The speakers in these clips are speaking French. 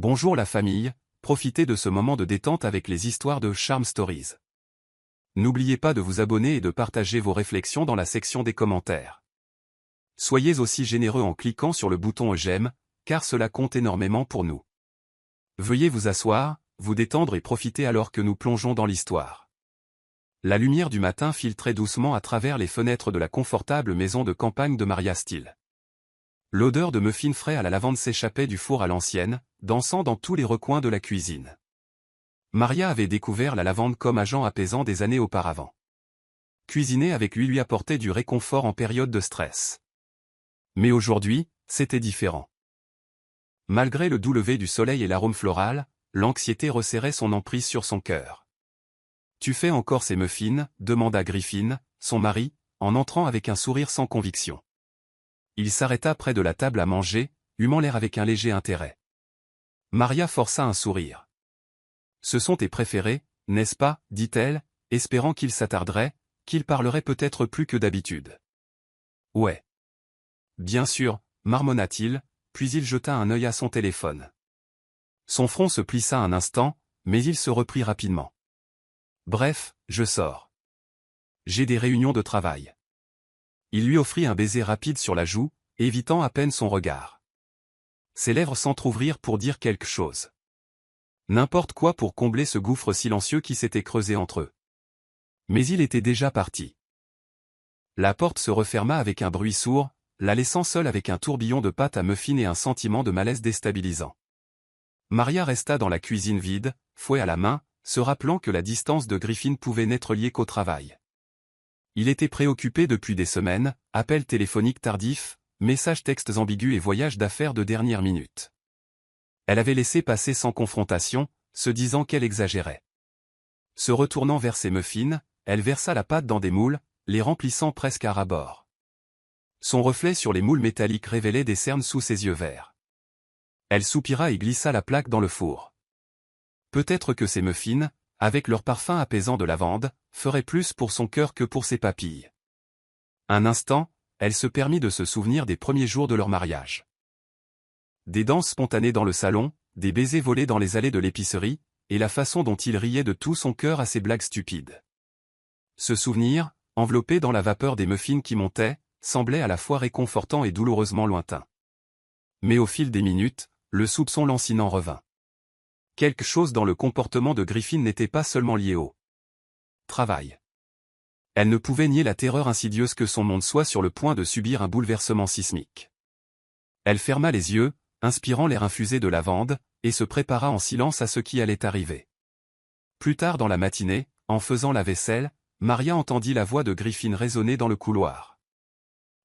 Bonjour la famille, profitez de ce moment de détente avec les histoires de Charm Stories. N'oubliez pas de vous abonner et de partager vos réflexions dans la section des commentaires. Soyez aussi généreux en cliquant sur le bouton j'aime, car cela compte énormément pour nous. Veuillez vous asseoir, vous détendre et profiter alors que nous plongeons dans l'histoire. La lumière du matin filtrait doucement à travers les fenêtres de la confortable maison de campagne de Maria Steele. L'odeur de muffins frais à la lavande s'échappait du four à l'ancienne, dansant dans tous les recoins de la cuisine. Maria avait découvert la lavande comme agent apaisant des années auparavant. Cuisiner avec lui apportait du réconfort en période de stress. Mais aujourd'hui, c'était différent. Malgré le doux lever du soleil et l'arôme floral, l'anxiété resserrait son emprise sur son cœur. « Tu fais encore ces muffins ?» demanda Griffin, son mari, en entrant avec un sourire sans conviction. Il s'arrêta près de la table à manger, humant l'air avec un léger intérêt. Maria força un sourire. « Ce sont tes préférés, n'est-ce pas ?» dit-elle, espérant qu'il s'attarderait, qu'il parlerait peut-être plus que d'habitude. « Ouais. »« Bien sûr, » marmonna-t-il, puis il jeta un œil à son téléphone. Son front se plissa un instant, mais il se reprit rapidement. « Bref, je sors. J'ai des réunions de travail. » Il lui offrit un baiser rapide sur la joue, évitant à peine son regard. Ses lèvres s'entr'ouvrirent pour dire quelque chose. N'importe quoi pour combler ce gouffre silencieux qui s'était creusé entre eux. Mais il était déjà parti. La porte se referma avec un bruit sourd, la laissant seule avec un tourbillon de pâte à muffins et un sentiment de malaise déstabilisant. Maria resta dans la cuisine vide, fouet à la main, se rappelant que la distance de Griffin pouvait n'être liée qu'au travail. Il était préoccupé depuis des semaines, appels téléphoniques tardifs, messages textes ambigus et voyages d'affaires de dernière minute. Elle avait laissé passer sans confrontation, se disant qu'elle exagérait. Se retournant vers ses muffins, elle versa la pâte dans des moules, les remplissant presque à ras-bord. Son reflet sur les moules métalliques révélait des cernes sous ses yeux verts. Elle soupira et glissa la plaque dans le four. Peut-être que ces muffins, avec leur parfum apaisant de lavande, feraient plus pour son cœur que pour ses papilles. Un instant, elle se permit de se souvenir des premiers jours de leur mariage. Des danses spontanées dans le salon, des baisers volés dans les allées de l'épicerie, et la façon dont il riait de tout son cœur à ses blagues stupides. Ce souvenir, enveloppé dans la vapeur des muffins qui montaient, semblait à la fois réconfortant et douloureusement lointain. Mais au fil des minutes, le soupçon lancinant revint. Quelque chose dans le comportement de Griffin n'était pas seulement lié au travail. Elle ne pouvait nier la terreur insidieuse que son monde soit sur le point de subir un bouleversement sismique. Elle ferma les yeux, inspirant l'air infusé de lavande, et se prépara en silence à ce qui allait arriver. Plus tard dans la matinée, en faisant la vaisselle, Maria entendit la voix de Griffin résonner dans le couloir.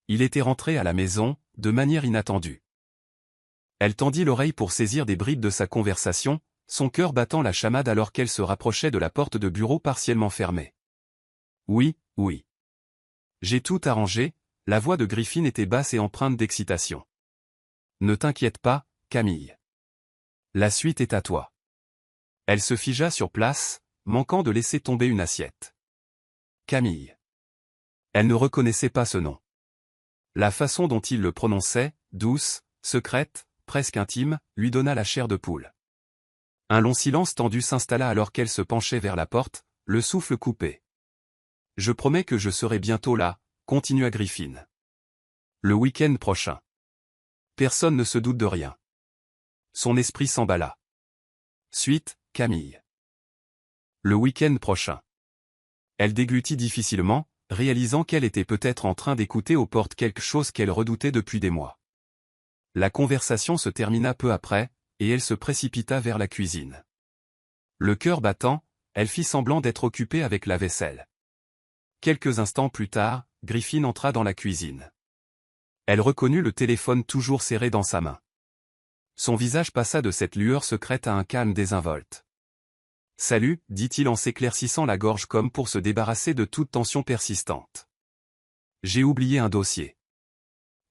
Il était rentré à la maison, de manière inattendue. Elle tendit l'oreille pour saisir des bribes de sa conversation, son cœur battant la chamade alors qu'elle se rapprochait de la porte de bureau partiellement fermée. « Oui, oui. J'ai tout arrangé », la voix de Griffin était basse et empreinte d'excitation. « Ne t'inquiète pas, Camille. La suite est à toi. » Elle se figea sur place, manquant de laisser tomber une assiette. Camille. Elle ne reconnaissait pas ce nom. La façon dont il le prononçait, douce, secrète, presque intime, lui donna la chair de poule. Un long silence tendu s'installa alors qu'elle se penchait vers la porte, le souffle coupé. « Je promets que je serai bientôt là », continua Griffin. « Le week-end prochain. » Personne ne se doute de rien. Son esprit s'emballa. Suite, Camille. Le week-end prochain. Elle déglutit difficilement, réalisant qu'elle était peut-être en train d'écouter aux portes quelque chose qu'elle redoutait depuis des mois. La conversation se termina peu après, et elle se précipita vers la cuisine. Le cœur battant, elle fit semblant d'être occupée avec la vaisselle. Quelques instants plus tard, Griffin entra dans la cuisine. Elle reconnut le téléphone toujours serré dans sa main. Son visage passa de cette lueur secrète à un calme désinvolte. « Salut », dit-il en s'éclaircissant la gorge comme pour se débarrasser de toute tension persistante. « J'ai oublié un dossier.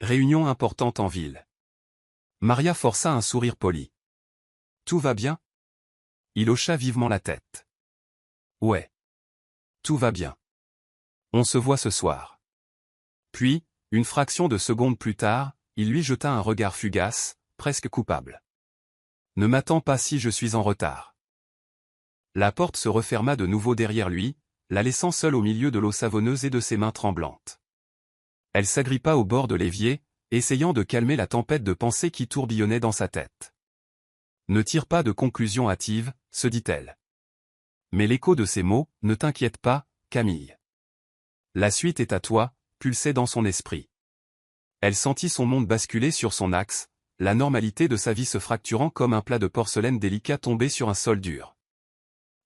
Réunion importante en ville. » Maria força un sourire poli. « Tout va bien ?» Il hocha vivement la tête. « Ouais. Tout va bien. On se voit ce soir. » Puis, une fraction de seconde plus tard, il lui jeta un regard fugace, presque coupable. Ne m'attends pas si je suis en retard. La porte se referma de nouveau derrière lui, la laissant seule au milieu de l'eau savonneuse et de ses mains tremblantes. Elle s'agrippa au bord de l'évier, essayant de calmer la tempête de pensées qui tourbillonnait dans sa tête. Ne tire pas de conclusion hâtive, se dit-elle. Mais l'écho de ces mots, ne t'inquiète pas, Camille. La suite est à toi, pulsait dans son esprit. Elle sentit son monde basculer sur son axe, la normalité de sa vie se fracturant comme un plat de porcelaine délicat tombé sur un sol dur.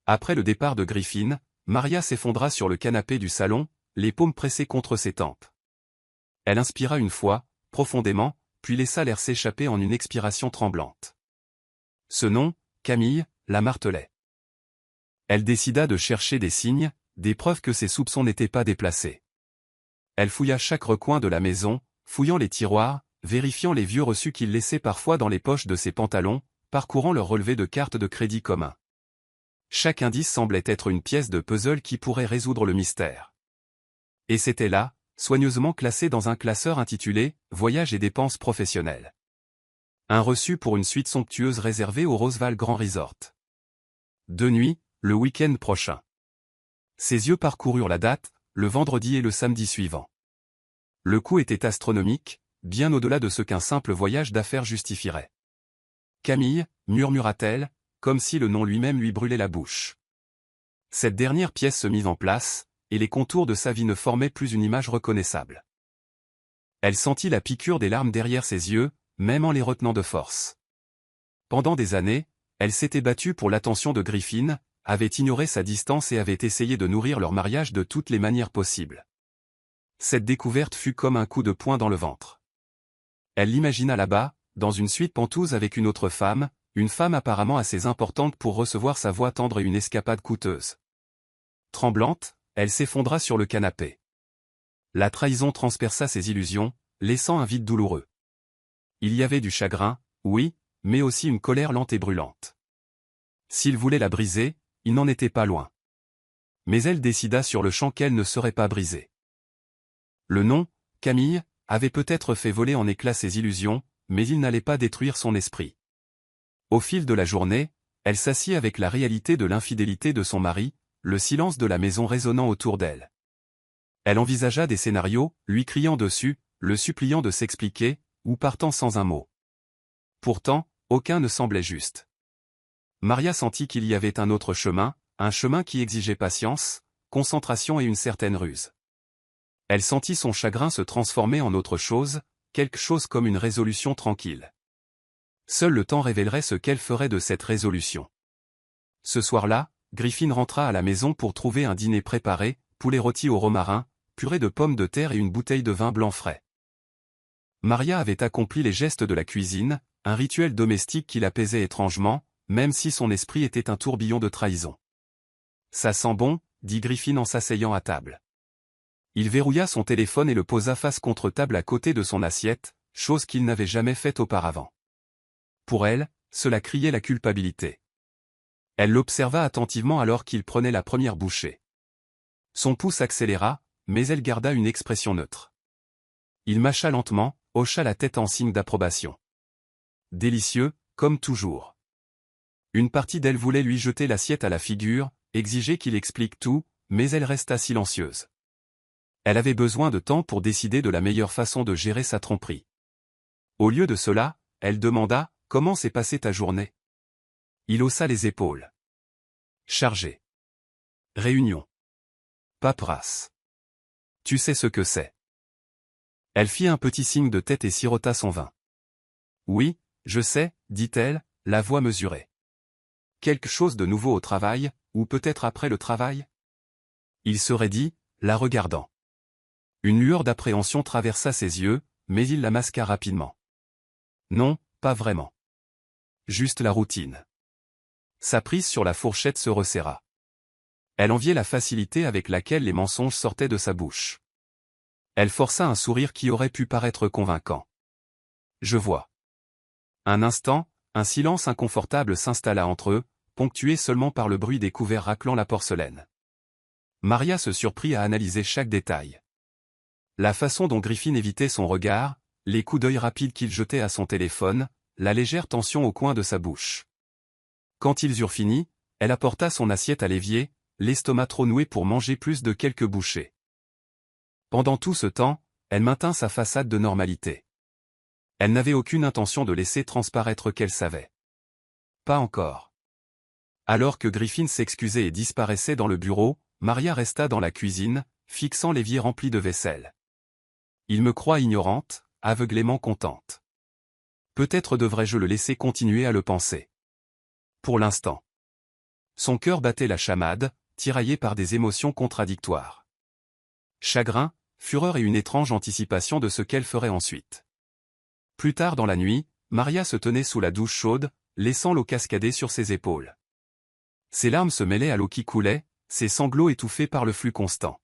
Après le départ de Griffin, Maria s'effondra sur le canapé du salon, les paumes pressées contre ses tempes. Elle inspira une fois, profondément, puis laissa l'air s'échapper en une expiration tremblante. Ce nom, Camille, la martelait. Elle décida de chercher des signes, des preuves que ses soupçons n'étaient pas déplacés. Elle fouilla chaque recoin de la maison, fouillant les tiroirs, vérifiant les vieux reçus qu'il laissait parfois dans les poches de ses pantalons, parcourant leurs relevés de cartes de crédit commun. Chaque indice semblait être une pièce de puzzle qui pourrait résoudre le mystère. Et c'était là, soigneusement classé dans un classeur intitulé « Voyages et dépenses professionnelles ». Un reçu pour une suite somptueuse réservée au Roosevelt Grand Resort. 2 nuits, le week-end prochain. Ses yeux parcoururent la date, le vendredi et le samedi suivant. Le coût était astronomique, bien au-delà de ce qu'un simple voyage d'affaires justifierait. Camille, murmura-t-elle, comme si le nom lui-même lui brûlait la bouche. Cette dernière pièce se mit en place, et les contours de sa vie ne formaient plus une image reconnaissable. Elle sentit la piqûre des larmes derrière ses yeux, même en les retenant de force. Pendant des années, elle s'était battue pour l'attention de Griffin, avait ignoré sa distance et avait essayé de nourrir leur mariage de toutes les manières possibles. Cette découverte fut comme un coup de poing dans le ventre. Elle l'imagina là-bas, dans une suite pentouse avec une autre femme, une femme apparemment assez importante pour recevoir sa voix tendre et une escapade coûteuse. Tremblante, elle s'effondra sur le canapé. La trahison transperça ses illusions, laissant un vide douloureux. Il y avait du chagrin, oui, mais aussi une colère lente et brûlante. S'il voulait la briser, il n'en était pas loin. Mais elle décida sur le champ qu'elle ne serait pas brisée. Le nom, Camille, avait peut-être fait voler en éclats ses illusions, mais il n'allait pas détruire son esprit. Au fil de la journée, elle s'assit avec la réalité de l'infidélité de son mari, le silence de la maison résonnant autour d'elle. Elle envisagea des scénarios, lui criant dessus, le suppliant de s'expliquer, ou partant sans un mot. Pourtant, aucun ne semblait juste. Maria sentit qu'il y avait un autre chemin, un chemin qui exigeait patience, concentration et une certaine ruse. Elle sentit son chagrin se transformer en autre chose, quelque chose comme une résolution tranquille. Seul le temps révélerait ce qu'elle ferait de cette résolution. Ce soir-là, Griffin rentra à la maison pour trouver un dîner préparé, poulet rôti au romarin, purée de pommes de terre et une bouteille de vin blanc frais. Maria avait accompli les gestes de la cuisine, un rituel domestique qui l'apaisait étrangement, même si son esprit était un tourbillon de trahison. « Ça sent bon », dit Griffin en s'asseyant à table. Il verrouilla son téléphone et le posa face contre table à côté de son assiette, chose qu'il n'avait jamais faite auparavant. Pour elle, cela criait la culpabilité. Elle l'observa attentivement alors qu'il prenait la première bouchée. Son pouce accéléra, mais elle garda une expression neutre. Il mâcha lentement, hocha la tête en signe d'approbation. Délicieux, comme toujours. Une partie d'elle voulait lui jeter l'assiette à la figure, exiger qu'il explique tout, mais elle resta silencieuse. Elle avait besoin de temps pour décider de la meilleure façon de gérer sa tromperie. Au lieu de cela, elle demanda « Comment s'est passée ta journée ?» Il haussa les épaules. Chargé. Réunion. Paperasse. Tu sais ce que c'est. Elle fit un petit signe de tête et sirota son vin. Oui, je sais, dit-elle, la voix mesurée. Quelque chose de nouveau au travail, ou peut-être après le travail? Il se raidit, la regardant. Une lueur d'appréhension traversa ses yeux, mais il la masqua rapidement. Non, pas vraiment. Juste la routine. Sa prise sur la fourchette se resserra. Elle enviait la facilité avec laquelle les mensonges sortaient de sa bouche. Elle força un sourire qui aurait pu paraître convaincant. Je vois. Un instant, un silence inconfortable s'installa entre eux, ponctué seulement par le bruit des couverts raclant la porcelaine. Maria se surprit à analyser chaque détail. La façon dont Griffin évitait son regard, les coups d'œil rapides qu'il jetait à son téléphone, la légère tension au coin de sa bouche. Quand ils eurent fini, elle apporta son assiette à l'évier, l'estomac trop noué pour manger plus de quelques bouchées. Pendant tout ce temps, elle maintint sa façade de normalité. Elle n'avait aucune intention de laisser transparaître qu'elle savait. Pas encore. Alors que Griffin s'excusait et disparaissait dans le bureau, Maria resta dans la cuisine, fixant l'évier rempli de vaisselle. Il me croit ignorante, aveuglément contente. Peut-être devrais-je le laisser continuer à le penser. Pour l'instant. Son cœur battait la chamade, tiraillé par des émotions contradictoires. Chagrin, fureur et une étrange anticipation de ce qu'elle ferait ensuite. Plus tard dans la nuit, Maria se tenait sous la douche chaude, laissant l'eau cascader sur ses épaules. Ses larmes se mêlaient à l'eau qui coulait, ses sanglots étouffés par le flux constant.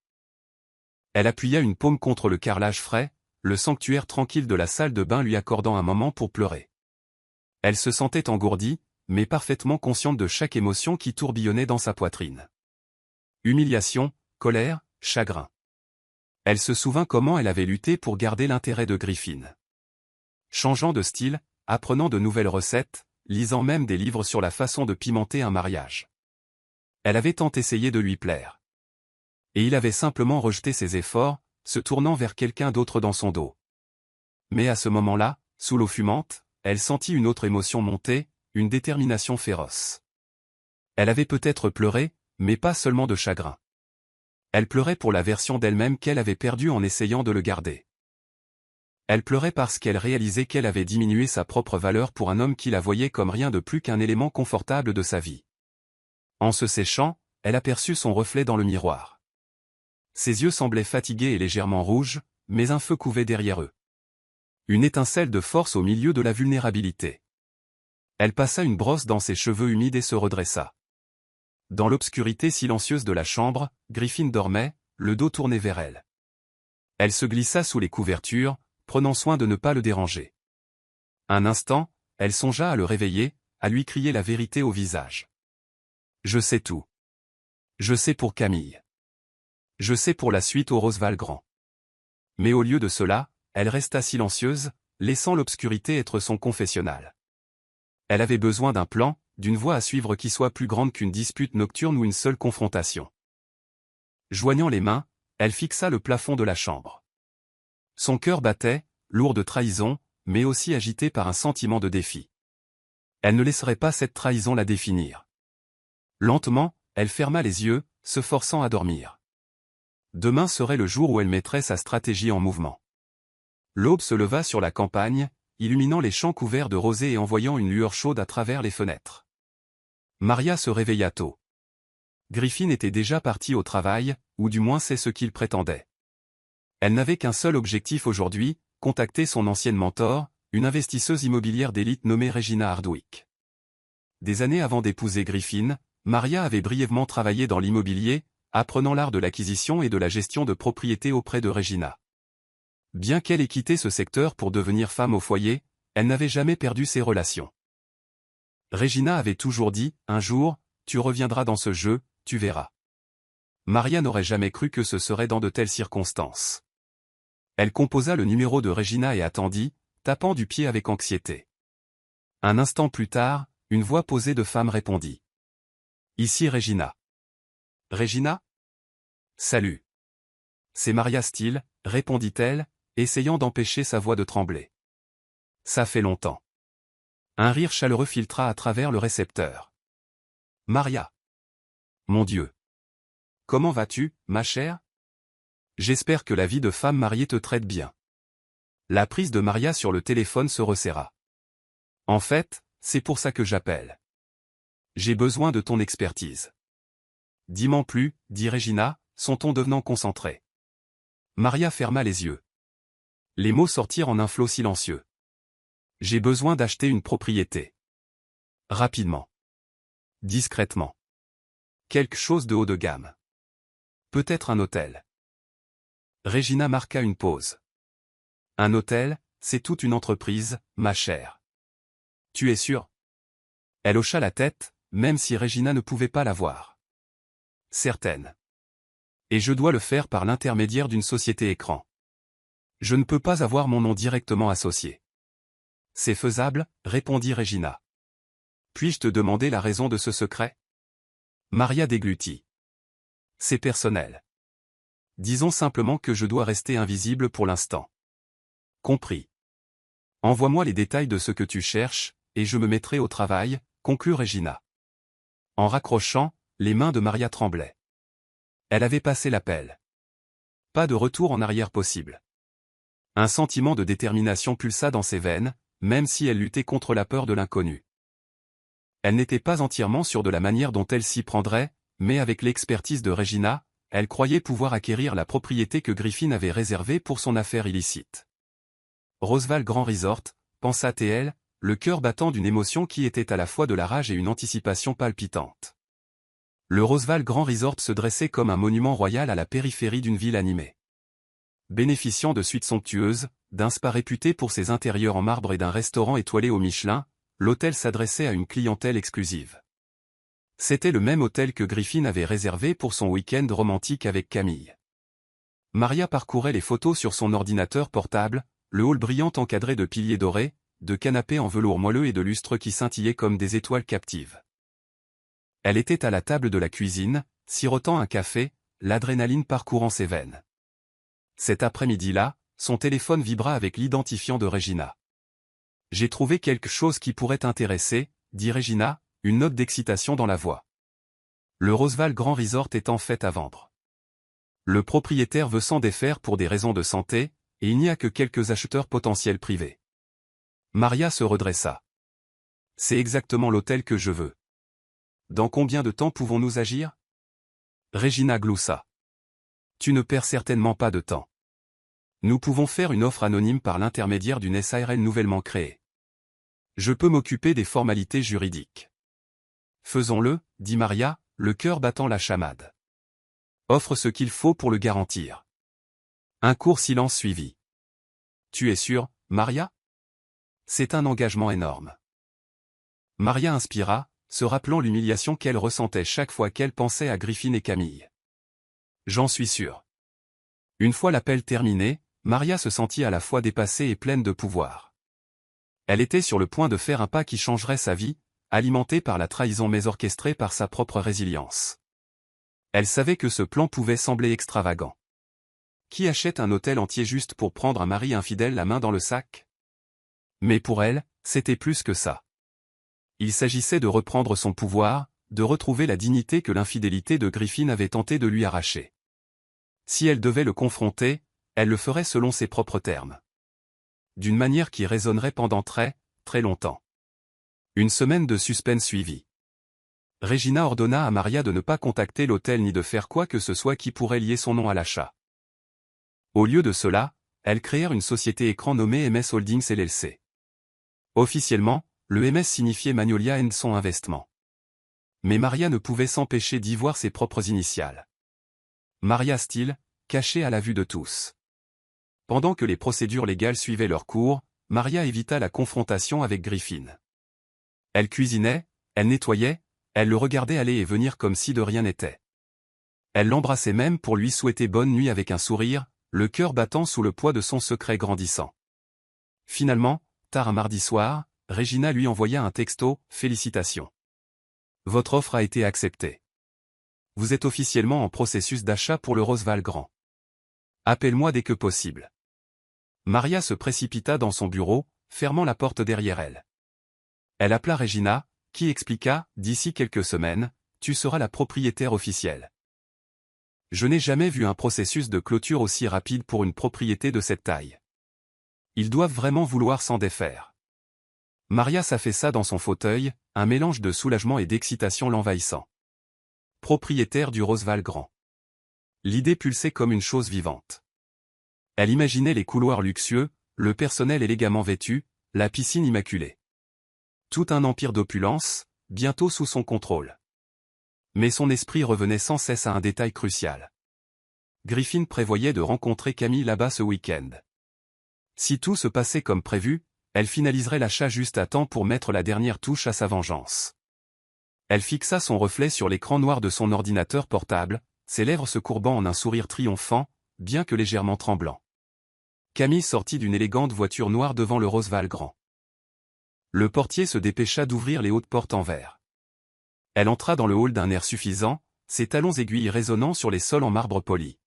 Elle appuya une paume contre le carrelage frais, le sanctuaire tranquille de la salle de bain lui accordant un moment pour pleurer. Elle se sentait engourdie, mais parfaitement consciente de chaque émotion qui tourbillonnait dans sa poitrine. Humiliation, colère, chagrin. Elle se souvint comment elle avait lutté pour garder l'intérêt de Griffin. Changeant de style, apprenant de nouvelles recettes, lisant même des livres sur la façon de pimenter un mariage. Elle avait tant essayé de lui plaire. Et il avait simplement rejeté ses efforts, se tournant vers quelqu'un d'autre dans son dos. Mais à ce moment-là, sous l'eau fumante, elle sentit une autre émotion monter, une détermination féroce. Elle avait peut-être pleuré, mais pas seulement de chagrin. Elle pleurait pour la version d'elle-même qu'elle avait perdue en essayant de le garder. Elle pleurait parce qu'elle réalisait qu'elle avait diminué sa propre valeur pour un homme qui la voyait comme rien de plus qu'un élément confortable de sa vie. En se séchant, elle aperçut son reflet dans le miroir. Ses yeux semblaient fatigués et légèrement rouges, mais un feu couvait derrière eux. Une étincelle de force au milieu de la vulnérabilité. Elle passa une brosse dans ses cheveux humides et se redressa. Dans l'obscurité silencieuse de la chambre, Griffin dormait, le dos tourné vers elle. Elle se glissa sous les couvertures, prenant soin de ne pas le déranger. Un instant, elle songea à le réveiller, à lui crier la vérité au visage. « Je sais tout. Je sais pour Camille. Je sais pour la suite au Roseval Grand. » Mais au lieu de cela, elle resta silencieuse, laissant l'obscurité être son confessionnal. Elle avait besoin d'un plan, d'une voie à suivre qui soit plus grande qu'une dispute nocturne ou une seule confrontation. Joignant les mains, elle fixa le plafond de la chambre. Son cœur battait, lourd de trahison, mais aussi agité par un sentiment de défi. Elle ne laisserait pas cette trahison la définir. Lentement, elle ferma les yeux, se forçant à dormir. Demain serait le jour où elle mettrait sa stratégie en mouvement. L'aube se leva sur la campagne, illuminant les champs couverts de rosée et envoyant une lueur chaude à travers les fenêtres. Maria se réveilla tôt. Griffin était déjà parti au travail, ou du moins c'est ce qu'il prétendait. Elle n'avait qu'un seul objectif aujourd'hui, contacter son ancienne mentor, une investisseuse immobilière d'élite nommée Regina Hardwick. Des années avant d'épouser Griffin, Maria avait brièvement travaillé dans l'immobilier, apprenant l'art de l'acquisition et de la gestion de propriétés auprès de Regina. Bien qu'elle ait quitté ce secteur pour devenir femme au foyer, elle n'avait jamais perdu ses relations. Regina avait toujours dit, un jour, tu reviendras dans ce jeu, tu verras. Maria n'aurait jamais cru que ce serait dans de telles circonstances. Elle composa le numéro de Regina et attendit, tapant du pied avec anxiété. Un instant plus tard, une voix posée de femme répondit. Ici Regina. Regina? Salut. C'est Maria Steele, répondit-elle, essayant d'empêcher sa voix de trembler. Ça fait longtemps. Un rire chaleureux filtra à travers le récepteur. Maria. Mon Dieu. Comment vas-tu, ma chère? J'espère que la vie de femme mariée te traite bien. La prise de Maria sur le téléphone se resserra. En fait, c'est pour ça que j'appelle. J'ai besoin de ton expertise. Dis-m'en plus, dit Regina, son ton devenant concentré. Maria ferma les yeux. Les mots sortirent en un flot silencieux. J'ai besoin d'acheter une propriété. Rapidement. Discrètement. Quelque chose de haut de gamme. Peut-être un hôtel. Regina marqua une pause. Un hôtel, c'est toute une entreprise, ma chère. Tu es sûre? Elle hocha la tête, même si Regina ne pouvait pas la voir. Certaine. Et je dois le faire par l'intermédiaire d'une société écran. Je ne peux pas avoir mon nom directement associé. C'est faisable, répondit Regina. Puis-je te demander la raison de ce secret? Maria déglutit. C'est personnel. Disons simplement que je dois rester invisible pour l'instant. Compris. Envoie-moi les détails de ce que tu cherches, et je me mettrai au travail, conclut Regina. En raccrochant, les mains de Maria tremblaient. Elle avait passé l'appel. Pas de retour en arrière possible. Un sentiment de détermination pulsa dans ses veines, même si elle luttait contre la peur de l'inconnu. Elle n'était pas entièrement sûre de la manière dont elle s'y prendrait, mais avec l'expertise de Regina, elle croyait pouvoir acquérir la propriété que Griffin avait réservée pour son affaire illicite. Roosevelt Grand Resort, pensa-t-elle, le cœur battant d'une émotion qui était à la fois de la rage et une anticipation palpitante. Le Roosevelt Grand Resort se dressait comme un monument royal à la périphérie d'une ville animée. Bénéficiant de suites somptueuses, d'un spa réputé pour ses intérieurs en marbre et d'un restaurant étoilé au Michelin, l'hôtel s'adressait à une clientèle exclusive. C'était le même hôtel que Griffin avait réservé pour son week-end romantique avec Camille. Maria parcourait les photos sur son ordinateur portable, le hall brillant encadré de piliers dorés, de canapés en velours moelleux et de lustres qui scintillaient comme des étoiles captives. Elle était à la table de la cuisine, sirotant un café, l'adrénaline parcourant ses veines. Cet après-midi-là, son téléphone vibra avec l'identifiant de Regina. « J'ai trouvé quelque chose qui pourrait t'intéresser », dit Regina, une note d'excitation dans la voix. Le Roosevelt Grand Resort est en fait à vendre. Le propriétaire veut s'en défaire pour des raisons de santé, et il n'y a que quelques acheteurs potentiels privés. Maria se redressa. « C'est exactement l'hôtel que je veux. Dans combien de temps pouvons-nous agir ?» Regina gloussa. « Tu ne perds certainement pas de temps. Nous pouvons faire une offre anonyme par l'intermédiaire d'une SARL nouvellement créée. Je peux m'occuper des formalités juridiques. » Faisons-le, dit Maria, le cœur battant la chamade. Offre ce qu'il faut pour le garantir. Un court silence suivit. Tu es sûre, Maria? C'est un engagement énorme. Maria inspira, se rappelant l'humiliation qu'elle ressentait chaque fois qu'elle pensait à Griffin et Camille. J'en suis sûre. Une fois l'appel terminé, Maria se sentit à la fois dépassée et pleine de pouvoir. Elle était sur le point de faire un pas qui changerait sa vie, alimentée par la trahison mais orchestrée par sa propre résilience. Elle savait que ce plan pouvait sembler extravagant. Qui achète un hôtel entier juste pour prendre un mari infidèle la main dans le sac? Mais pour elle, c'était plus que ça. Il s'agissait de reprendre son pouvoir, de retrouver la dignité que l'infidélité de Griffin avait tenté de lui arracher. Si elle devait le confronter, elle le ferait selon ses propres termes. D'une manière qui résonnerait pendant très, très longtemps. Une semaine de suspense suivit. Regina ordonna à Maria de ne pas contacter l'hôtel ni de faire quoi que ce soit qui pourrait lier son nom à l'achat. Au lieu de cela, elles créèrent une société écran nommée MS Holdings LLC. Officiellement, le MS signifiait Magnolia & Son Investissement. Mais Maria ne pouvait s'empêcher d'y voir ses propres initiales. Maria Steele, cachée à la vue de tous. Pendant que les procédures légales suivaient leur cours, Maria évita la confrontation avec Griffin. Elle cuisinait, elle nettoyait, elle le regardait aller et venir comme si de rien n'était. Elle l'embrassait même pour lui souhaiter bonne nuit avec un sourire, le cœur battant sous le poids de son secret grandissant. Finalement, tard un mardi soir, Regina lui envoya un texto « Félicitations. Votre offre a été acceptée. Vous êtes officiellement en processus d'achat pour le Roosevelt Grand. Appelle-moi dès que possible. » Maria se précipita dans son bureau, fermant la porte derrière elle. Elle appela Regina, qui expliqua « D'ici quelques semaines, tu seras la propriétaire officielle. » Je n'ai jamais vu un processus de clôture aussi rapide pour une propriété de cette taille. Ils doivent vraiment vouloir s'en défaire. Maria s'affaissa dans son fauteuil, un mélange de soulagement et d'excitation l'envahissant. Propriétaire du Roosevelt Grand. L'idée pulsait comme une chose vivante. Elle imaginait les couloirs luxueux, le personnel élégamment vêtu, la piscine immaculée. Tout un empire d'opulence, bientôt sous son contrôle. Mais son esprit revenait sans cesse à un détail crucial. Griffin prévoyait de rencontrer Camille là-bas ce week-end. Si tout se passait comme prévu, elle finaliserait l'achat juste à temps pour mettre la dernière touche à sa vengeance. Elle fixa son reflet sur l'écran noir de son ordinateur portable, ses lèvres se courbant en un sourire triomphant, bien que légèrement tremblant. Camille sortit d'une élégante voiture noire devant le Roosevelt Grand. Le portier se dépêcha d'ouvrir les hautes portes en verre. Elle entra dans le hall d'un air suffisant, ses talons aiguilles résonnant sur les sols en marbre poli.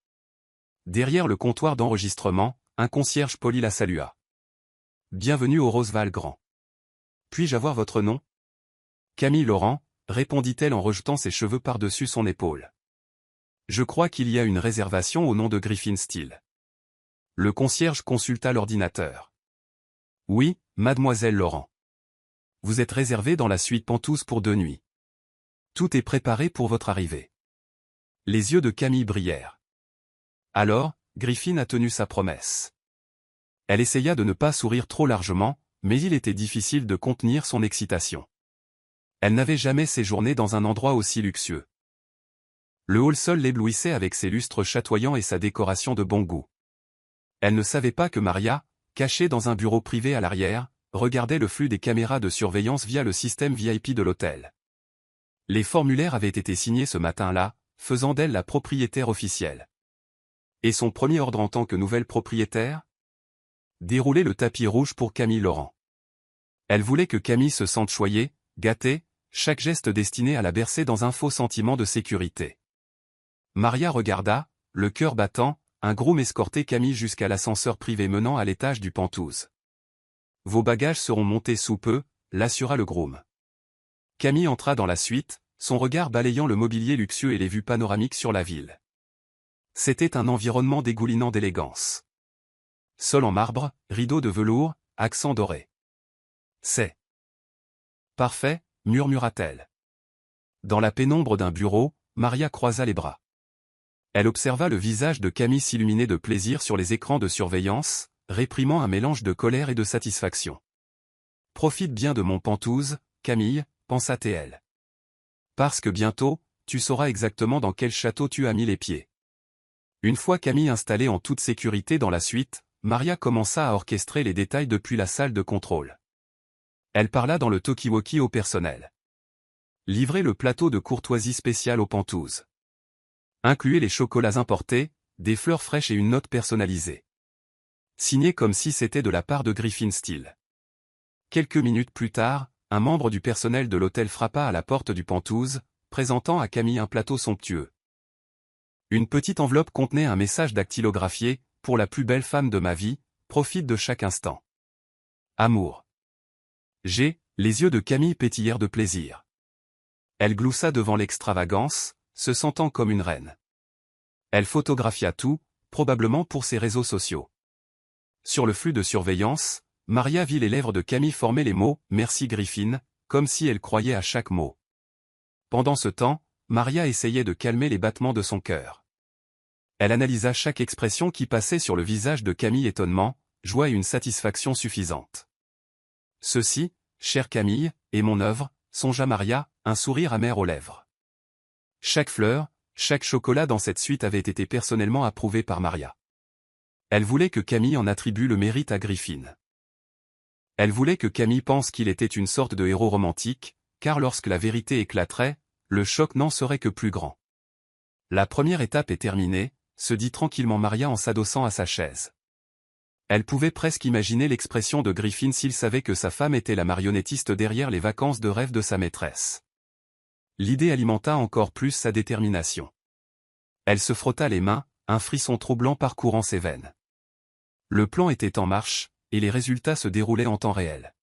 Derrière le comptoir d'enregistrement, un concierge poli la salua. « Bienvenue au Roseval Grand. Puis-je avoir votre nom ?» « Camille Laurent », répondit-elle en rejetant ses cheveux par-dessus son épaule. « Je crois qu'il y a une réservation au nom de Griffin Steele. » Le concierge consulta l'ordinateur. « Oui, mademoiselle Laurent. Vous êtes réservée dans la suite Penthouse pour 2 nuits. Tout est préparé pour votre arrivée. » Les yeux de Camille brillèrent. Alors, Griffin a tenu sa promesse. Elle essaya de ne pas sourire trop largement, mais il était difficile de contenir son excitation. Elle n'avait jamais séjourné dans un endroit aussi luxueux. Le hall seul l'éblouissait avec ses lustres chatoyants et sa décoration de bon goût. Elle ne savait pas que Maria, cachée dans un bureau privé à l'arrière, regardait le flux des caméras de surveillance via le système VIP de l'hôtel. Les formulaires avaient été signés ce matin-là, faisant d'elle la propriétaire officielle. Et son premier ordre en tant que nouvelle propriétaire ? Dérouler le tapis rouge pour Camille Laurent. Elle voulait que Camille se sente choyée, gâtée, chaque geste destiné à la bercer dans un faux sentiment de sécurité. Maria regarda, le cœur battant, un groom escortait Camille jusqu'à l'ascenseur privé menant à l'étage du Penthouse. « Vos bagages seront montés sous peu », l'assura le groom. Camille entra dans la suite, son regard balayant le mobilier luxueux et les vues panoramiques sur la ville. C'était un environnement dégoulinant d'élégance. Sol en marbre, rideaux de velours, accents dorés. « C'est parfait », murmura-t-elle. Dans la pénombre d'un bureau, Maria croisa les bras. Elle observa le visage de Camille s'illuminer de plaisir sur les écrans de surveillance, réprimant un mélange de colère et de satisfaction. « Profite bien de mon Penthouse, Camille, pensa-t-elle. Parce que bientôt, tu sauras exactement dans quel château tu as mis les pieds. » Une fois Camille installée en toute sécurité dans la suite, Maria commença à orchestrer les détails depuis la salle de contrôle. Elle parla dans le talkie-walkie au personnel. Livrez le plateau de courtoisie spécial au Penthouse. Incluez les chocolats importés, des fleurs fraîches et une note personnalisée. Signé comme si c'était de la part de Griffin Steele. Quelques minutes plus tard, un membre du personnel de l'hôtel frappa à la porte du Penthouse, présentant à Camille un plateau somptueux. Une petite enveloppe contenait un message dactylographié, « Pour la plus belle femme de ma vie, profite de chaque instant. Amour. » Les yeux de Camille pétillèrent de plaisir. Elle gloussa devant l'extravagance, se sentant comme une reine. Elle photographia tout, probablement pour ses réseaux sociaux. Sur le flux de surveillance, Maria vit les lèvres de Camille former les mots « Merci Griffin », comme si elle croyait à chaque mot. Pendant ce temps, Maria essayait de calmer les battements de son cœur. Elle analysa chaque expression qui passait sur le visage de Camille: étonnement, joie et une satisfaction suffisante. « Ceci, chère Camille, est mon œuvre », songea Maria, un sourire amer aux lèvres. Chaque fleur, chaque chocolat dans cette suite avait été personnellement approuvé par Maria. Elle voulait que Camille en attribue le mérite à Griffin. Elle voulait que Camille pense qu'il était une sorte de héros romantique, car lorsque la vérité éclaterait, le choc n'en serait que plus grand. La première étape est terminée, se dit tranquillement Maria en s'adossant à sa chaise. Elle pouvait presque imaginer l'expression de Griffin s'il savait que sa femme était la marionnettiste derrière les vacances de rêve de sa maîtresse. L'idée alimenta encore plus sa détermination. Elle se frotta les mains, un frisson troublant parcourant ses veines. Le plan était en marche, et les résultats se déroulaient en temps réel.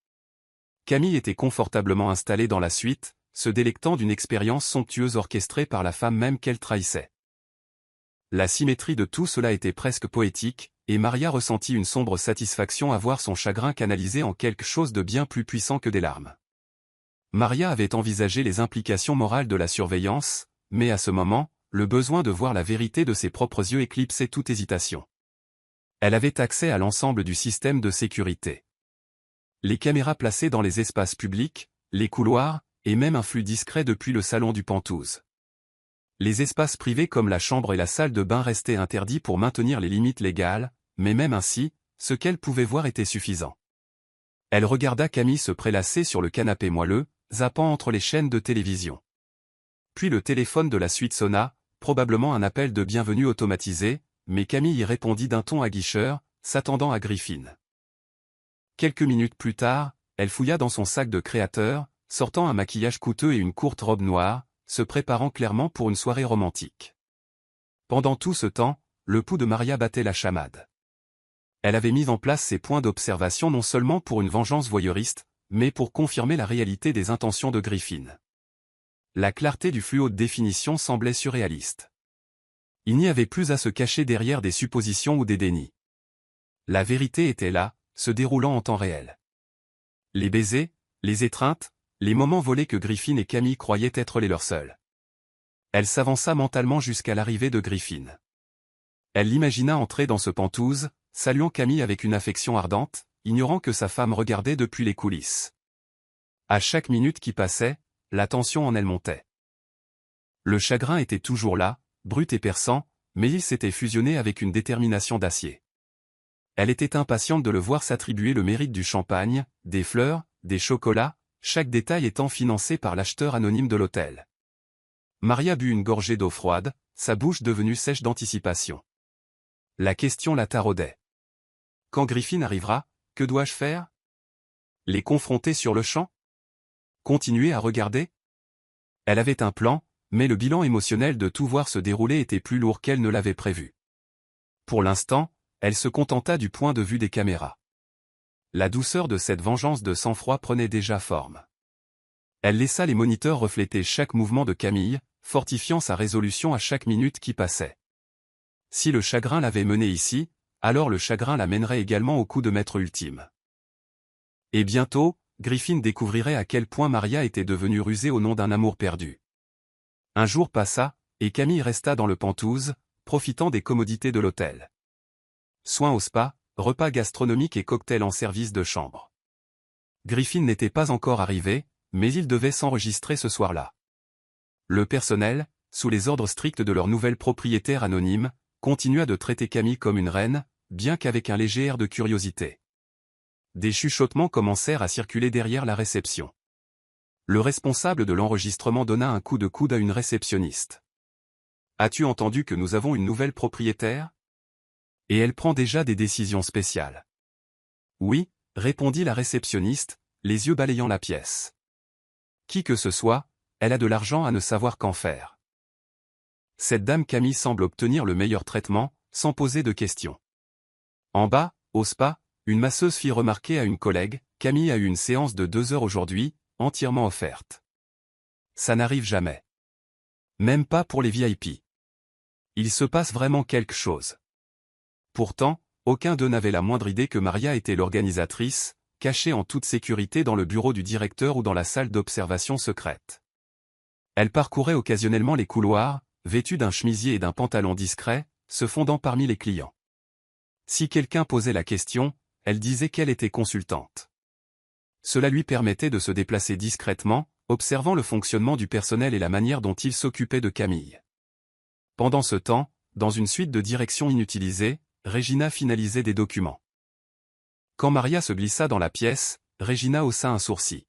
Camille était confortablement installée dans la suite, se délectant d'une expérience somptueuse orchestrée par la femme même qu'elle trahissait. La symétrie de tout cela était presque poétique, et Maria ressentit une sombre satisfaction à voir son chagrin canalisé en quelque chose de bien plus puissant que des larmes. Maria avait envisagé les implications morales de la surveillance, mais à ce moment, le besoin de voir la vérité de ses propres yeux éclipsait toute hésitation. Elle avait accès à l'ensemble du système de sécurité. Les caméras placées dans les espaces publics, les couloirs, et même un flux discret depuis le salon du Penthouse. Les espaces privés comme la chambre et la salle de bain restaient interdits pour maintenir les limites légales, mais même ainsi, ce qu'elle pouvait voir était suffisant. Elle regarda Camille se prélasser sur le canapé moelleux, zappant entre les chaînes de télévision. Puis le téléphone de la suite sonna, probablement un appel de bienvenue automatisé, mais Camille y répondit d'un ton aguicheur, s'attendant à Griffin. Quelques minutes plus tard, elle fouilla dans son sac de créateur, sortant un maquillage coûteux et une courte robe noire, se préparant clairement pour une soirée romantique. Pendant tout ce temps, le pouls de Maria battait la chamade. Elle avait mis en place ses points d'observation non seulement pour une vengeance voyeuriste, mais pour confirmer la réalité des intentions de Griffin. La clarté du flux haute définition semblait surréaliste. Il n'y avait plus à se cacher derrière des suppositions ou des dénis. La vérité était là, se déroulant en temps réel. Les baisers, les étreintes, les moments volés que Griffin et Camille croyaient être les leurs seuls. Elle s'avança mentalement jusqu'à l'arrivée de Griffin. Elle l'imagina entrer dans ce penthouse, saluant Camille avec une affection ardente, ignorant que sa femme regardait depuis les coulisses. À chaque minute qui passait, la tension en elle montait. Le chagrin était toujours là, brut et perçant, mais il s'était fusionné avec une détermination d'acier. Elle était impatiente de le voir s'attribuer le mérite du champagne, des fleurs, des chocolats, chaque détail étant financé par l'acheteur anonyme de l'hôtel. Maria but une gorgée d'eau froide, sa bouche devenue sèche d'anticipation. La question la taraudait. Quand Griffin arrivera, que dois-je faire? Les confronter sur le champ? Continuer à regarder? Elle avait un plan, mais le bilan émotionnel de tout voir se dérouler était plus lourd qu'elle ne l'avait prévu. Pour l'instant, elle se contenta du point de vue des caméras. La douceur de cette vengeance de sang-froid prenait déjà forme. Elle laissa les moniteurs refléter chaque mouvement de Camille, fortifiant sa résolution à chaque minute qui passait. Si le chagrin l'avait menée ici, alors le chagrin la mènerait également au coup de maître ultime. Et bientôt, Griffin découvrirait à quel point Maria était devenue rusée au nom d'un amour perdu. Un jour passa, et Camille resta dans le penthouse, profitant des commodités de l'hôtel. Soins au spa, repas gastronomiques et cocktails en service de chambre. Griffin n'était pas encore arrivé, mais il devait s'enregistrer ce soir-là. Le personnel, sous les ordres stricts de leur nouvelle propriétaire anonyme, continua de traiter Camille comme une reine, bien qu'avec un léger air de curiosité. Des chuchotements commencèrent à circuler derrière la réception. Le responsable de l'enregistrement donna un coup de coude à une réceptionniste. « As-tu entendu que nous avons une nouvelle propriétaire? Et elle prend déjà des décisions spéciales. » « Oui, » répondit la réceptionniste, les yeux balayant la pièce. « Qui que ce soit, elle a de l'argent à ne savoir qu'en faire. » Cette dame Camille semble obtenir le meilleur traitement, sans poser de questions. En bas, au spa, une masseuse fit remarquer à une collègue, « Camille a eu une séance de 2 heures aujourd'hui, entièrement offerte. Ça n'arrive jamais. Même pas pour les VIP. Il se passe vraiment quelque chose. » Pourtant, aucun d'eux n'avait la moindre idée que Maria était l'organisatrice, cachée en toute sécurité dans le bureau du directeur ou dans la salle d'observation secrète. Elle parcourait occasionnellement les couloirs, vêtue d'un chemisier et d'un pantalon discret, se fondant parmi les clients. Si quelqu'un posait la question, elle disait qu'elle était consultante. Cela lui permettait de se déplacer discrètement, observant le fonctionnement du personnel et la manière dont il s'occupait de Camille. Pendant ce temps, dans une suite de directions inutilisées, Regina finalisait des documents. Quand Maria se glissa dans la pièce, Regina haussa un sourcil.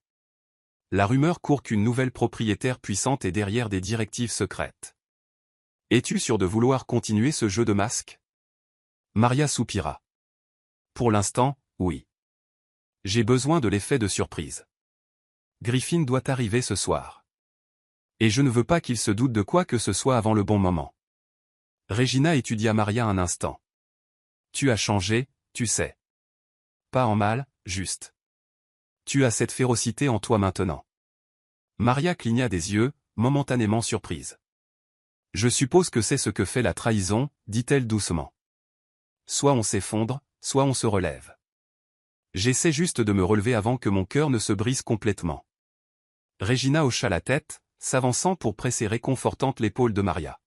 La rumeur court qu'une nouvelle propriétaire puissante est derrière des directives secrètes. Es-tu sûr de vouloir continuer ce jeu de masques? Maria soupira. Pour l'instant, oui. J'ai besoin de l'effet de surprise. Griffin doit arriver ce soir. Et je ne veux pas qu'il se doute de quoi que ce soit avant le bon moment. Regina étudia Maria un instant. Tu as changé, tu sais. Pas en mal, juste. Tu as cette férocité en toi maintenant. Maria cligna des yeux, momentanément surprise. Je suppose que c'est ce que fait la trahison, dit-elle doucement. Soit on s'effondre, soit on se relève. J'essaie juste de me relever avant que mon cœur ne se brise complètement. Regina hocha la tête, s'avançant pour presser réconfortante l'épaule de Maria.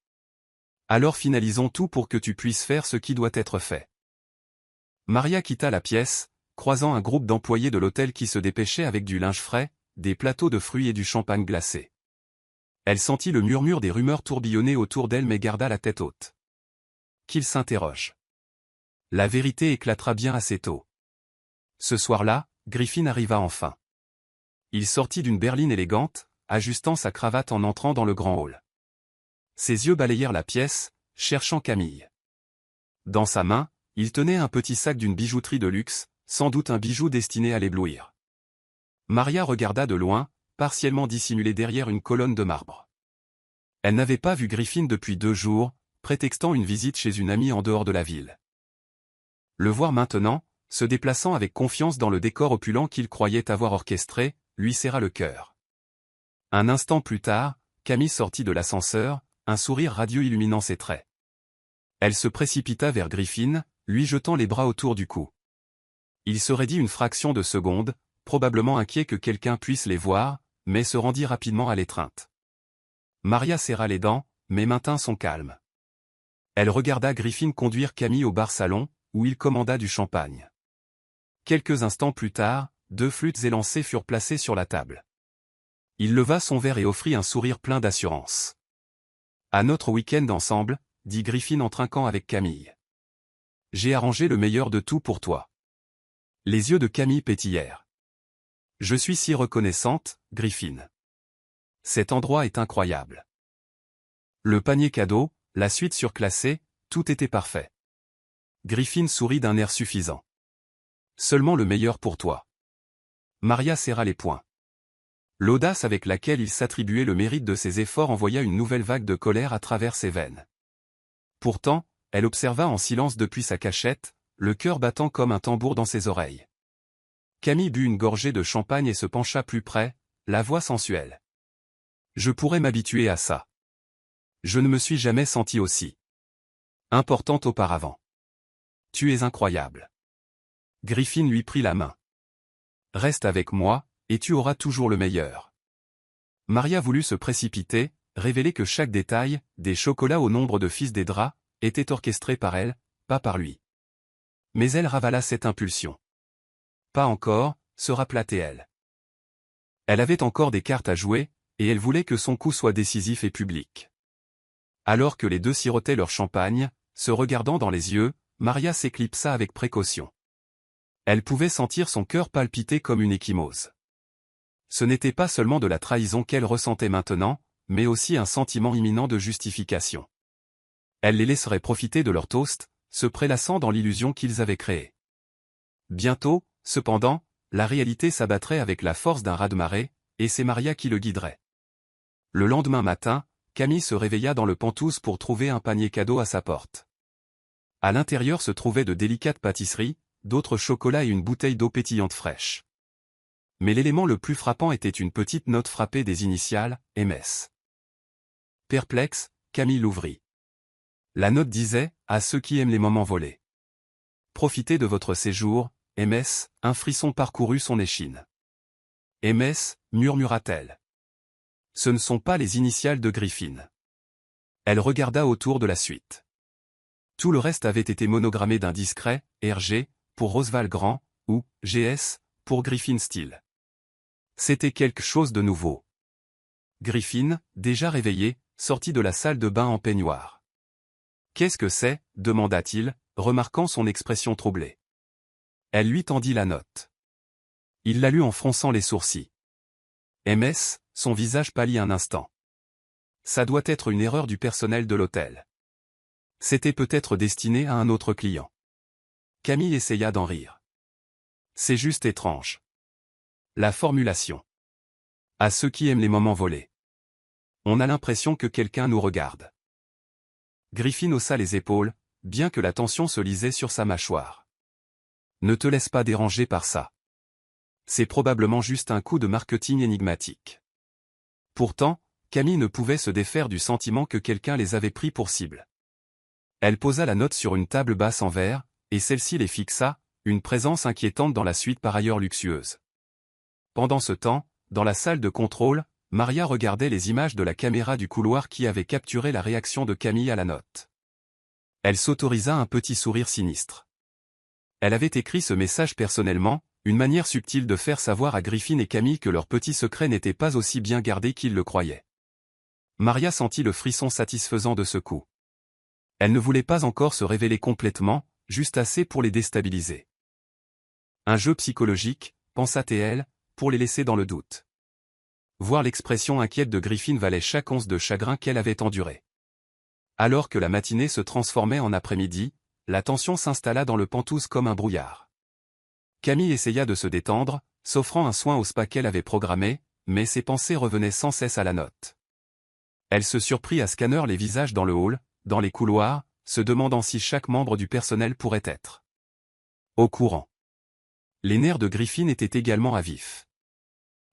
Alors finalisons tout pour que tu puisses faire ce qui doit être fait. Maria quitta la pièce, croisant un groupe d'employés de l'hôtel qui se dépêchaient avec du linge frais, des plateaux de fruits et du champagne glacé. Elle sentit le murmure des rumeurs tourbillonner autour d'elle mais garda la tête haute. Qu'il s'interroge. La vérité éclatera bien assez tôt. Ce soir-là, Griffin arriva enfin. Il sortit d'une berline élégante, ajustant sa cravate en entrant dans le grand hall. Ses yeux balayèrent la pièce, cherchant Camille. Dans sa main, il tenait un petit sac d'une bijouterie de luxe, sans doute un bijou destiné à l'éblouir. Maria regarda de loin, partiellement dissimulée derrière une colonne de marbre. Elle n'avait pas vu Griffin depuis 2 jours, prétextant une visite chez une amie en dehors de la ville. Le voir maintenant, se déplaçant avec confiance dans le décor opulent qu'il croyait avoir orchestré, lui serra le cœur. Un instant plus tard, Camille sortit de l'ascenseur, un sourire radieux illuminant ses traits. Elle se précipita vers Griffin, lui jetant les bras autour du cou. Il se raidit une fraction de seconde, probablement inquiet que quelqu'un puisse les voir, mais se rendit rapidement à l'étreinte. Maria serra les dents, mais maintint son calme. Elle regarda Griffin conduire Camille au bar-salon, où il commanda du champagne. Quelques instants plus tard, 2 flûtes élancées furent placées sur la table. Il leva son verre et offrit un sourire plein d'assurance. « À notre week-end ensemble », dit Griffin en trinquant avec Camille. « J'ai arrangé le meilleur de tout pour toi. » Les yeux de Camille pétillèrent. « Je suis si reconnaissante, Griffin. Cet endroit est incroyable. » Le panier cadeau, la suite surclassée, tout était parfait. Griffin sourit d'un air suffisant. « Seulement le meilleur pour toi. » Maria serra les poings. L'audace avec laquelle il s'attribuait le mérite de ses efforts envoya une nouvelle vague de colère à travers ses veines. Pourtant, elle observa en silence depuis sa cachette, le cœur battant comme un tambour dans ses oreilles. Camille but une gorgée de champagne et se pencha plus près, la voix sensuelle. « Je pourrais m'habituer à ça. Je ne me suis jamais sentie aussi importante auparavant. Tu es incroyable. » Griffin lui prit la main. « Reste avec moi, et tu auras toujours le meilleur. » Maria voulut se précipiter, révéler que chaque détail, des chocolats au nombre de fils des draps, était orchestré par elle, pas par lui. Mais elle ravala cette impulsion. « Pas encore », se rappela-t-elle. Elle avait encore des cartes à jouer, et elle voulait que son coup soit décisif et public. Alors que les deux sirotaient leur champagne, se regardant dans les yeux, Maria s'éclipsa avec précaution. Elle pouvait sentir son cœur palpiter comme une ecchymose. Ce n'était pas seulement de la trahison qu'elle ressentait maintenant, mais aussi un sentiment imminent de justification. Elle les laisserait profiter de leur toast, se prélassant dans l'illusion qu'ils avaient créée. Bientôt, cependant, la réalité s'abattrait avec la force d'un raz-de-marée, et c'est Maria qui le guiderait. Le lendemain matin, Camille se réveilla dans le Penthouse pour trouver un panier cadeau à sa porte. À l'intérieur se trouvaient de délicates pâtisseries, d'autres chocolats et une bouteille d'eau pétillante fraîche. Mais l'élément le plus frappant était une petite note frappée des initiales, MS. Perplexe, Camille l'ouvrit. La note disait, à ceux qui aiment les moments volés. Profitez de votre séjour, MS, un frisson parcourut son échine. MS, murmura-t-elle. Ce ne sont pas les initiales de Griffin. Elle regarda autour de la suite. Tout le reste avait été monogrammé d'un discret, RG, pour Rosval Grand, ou GS, pour Griffin Steele. C'était quelque chose de nouveau. Griffin, déjà réveillé, sortit de la salle de bain en peignoir. « Qu'est-ce que c'est » demanda-t-il, remarquant son expression troublée. Elle lui tendit la note. Il la lut en fronçant les sourcils. MS, son visage pâlit un instant. Ça doit être une erreur du personnel de l'hôtel. C'était peut-être destiné à un autre client. Camille essaya d'en rire. C'est juste étrange. La formulation. À ceux qui aiment les moments volés. On a l'impression que quelqu'un nous regarde. Griffin haussa les épaules, bien que la tension se lisait sur sa mâchoire. Ne te laisse pas déranger par ça. C'est probablement juste un coup de marketing énigmatique. Pourtant, Camille ne pouvait se défaire du sentiment que quelqu'un les avait pris pour cible. Elle posa la note sur une table basse en verre, et celle-ci les fixa, une présence inquiétante dans la suite par ailleurs luxueuse. Pendant ce temps, dans la salle de contrôle, Maria regardait les images de la caméra du couloir qui avait capturé la réaction de Camille à la note. Elle s'autorisa un petit sourire sinistre. Elle avait écrit ce message personnellement, une manière subtile de faire savoir à Griffin et Camille que leur petit secret n'était pas aussi bien gardé qu'ils le croyaient. Maria sentit le frisson satisfaisant de ce coup. Elle ne voulait pas encore se révéler complètement, juste assez pour les déstabiliser. Un jeu psychologique, pensa-t-elle, pour les laisser dans le doute. Voir l'expression inquiète de Griffin valait chaque once de chagrin qu'elle avait enduré. Alors que la matinée se transformait en après-midi, la tension s'installa dans le Penthouse comme un brouillard. Camille essaya de se détendre, s'offrant un soin au spa qu'elle avait programmé, mais ses pensées revenaient sans cesse à la note. Elle se surprit à scanner les visages dans le hall, dans les couloirs, se demandant si chaque membre du personnel pourrait être au courant. Les nerfs de Griffin étaient également à vif.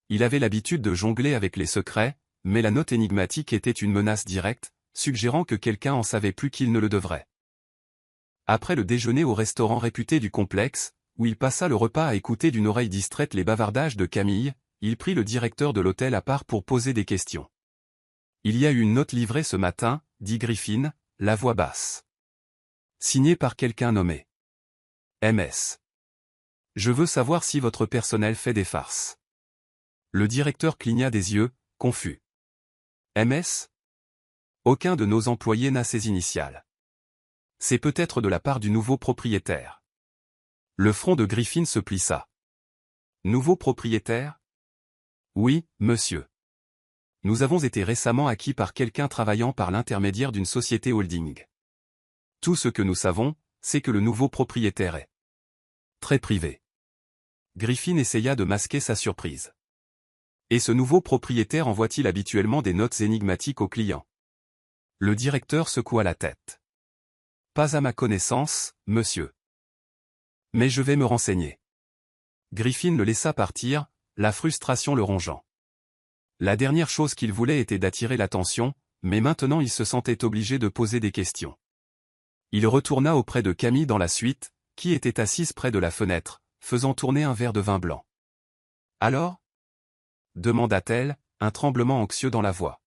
Il avait l'habitude de jongler avec les secrets, mais la note énigmatique était une menace directe, suggérant que quelqu'un en savait plus qu'il ne le devrait. Après le déjeuner au restaurant réputé du complexe, où il passa le repas à écouter d'une oreille distraite les bavardages de Camille, il prit le directeur de l'hôtel à part pour poser des questions. Il y a eu une note livrée ce matin, dit Griffin, la voix basse. Signée par quelqu'un nommé MS. Je veux savoir si votre personnel fait des farces. Le directeur cligna des yeux, confus. MS? Aucun de nos employés n'a ces initiales. C'est peut-être de la part du nouveau propriétaire. Le front de Griffin se plissa. Nouveau propriétaire? Oui, monsieur. Nous avons été récemment acquis par quelqu'un travaillant par l'intermédiaire d'une société holding. Tout ce que nous savons, c'est que le nouveau propriétaire est très privé. Griffin essaya de masquer sa surprise. Et ce nouveau propriétaire envoie-t-il habituellement des notes énigmatiques aux clients? Le directeur secoua la tête. Pas à ma connaissance, monsieur. Mais je vais me renseigner. Griffin le laissa partir, la frustration le rongeant. La dernière chose qu'il voulait était d'attirer l'attention, mais maintenant il se sentait obligé de poser des questions. Il retourna auprès de Camille dans la suite, qui était assise près de la fenêtre, faisant tourner un verre de vin blanc. Alors? Demanda-t-elle, un tremblement anxieux dans la voix.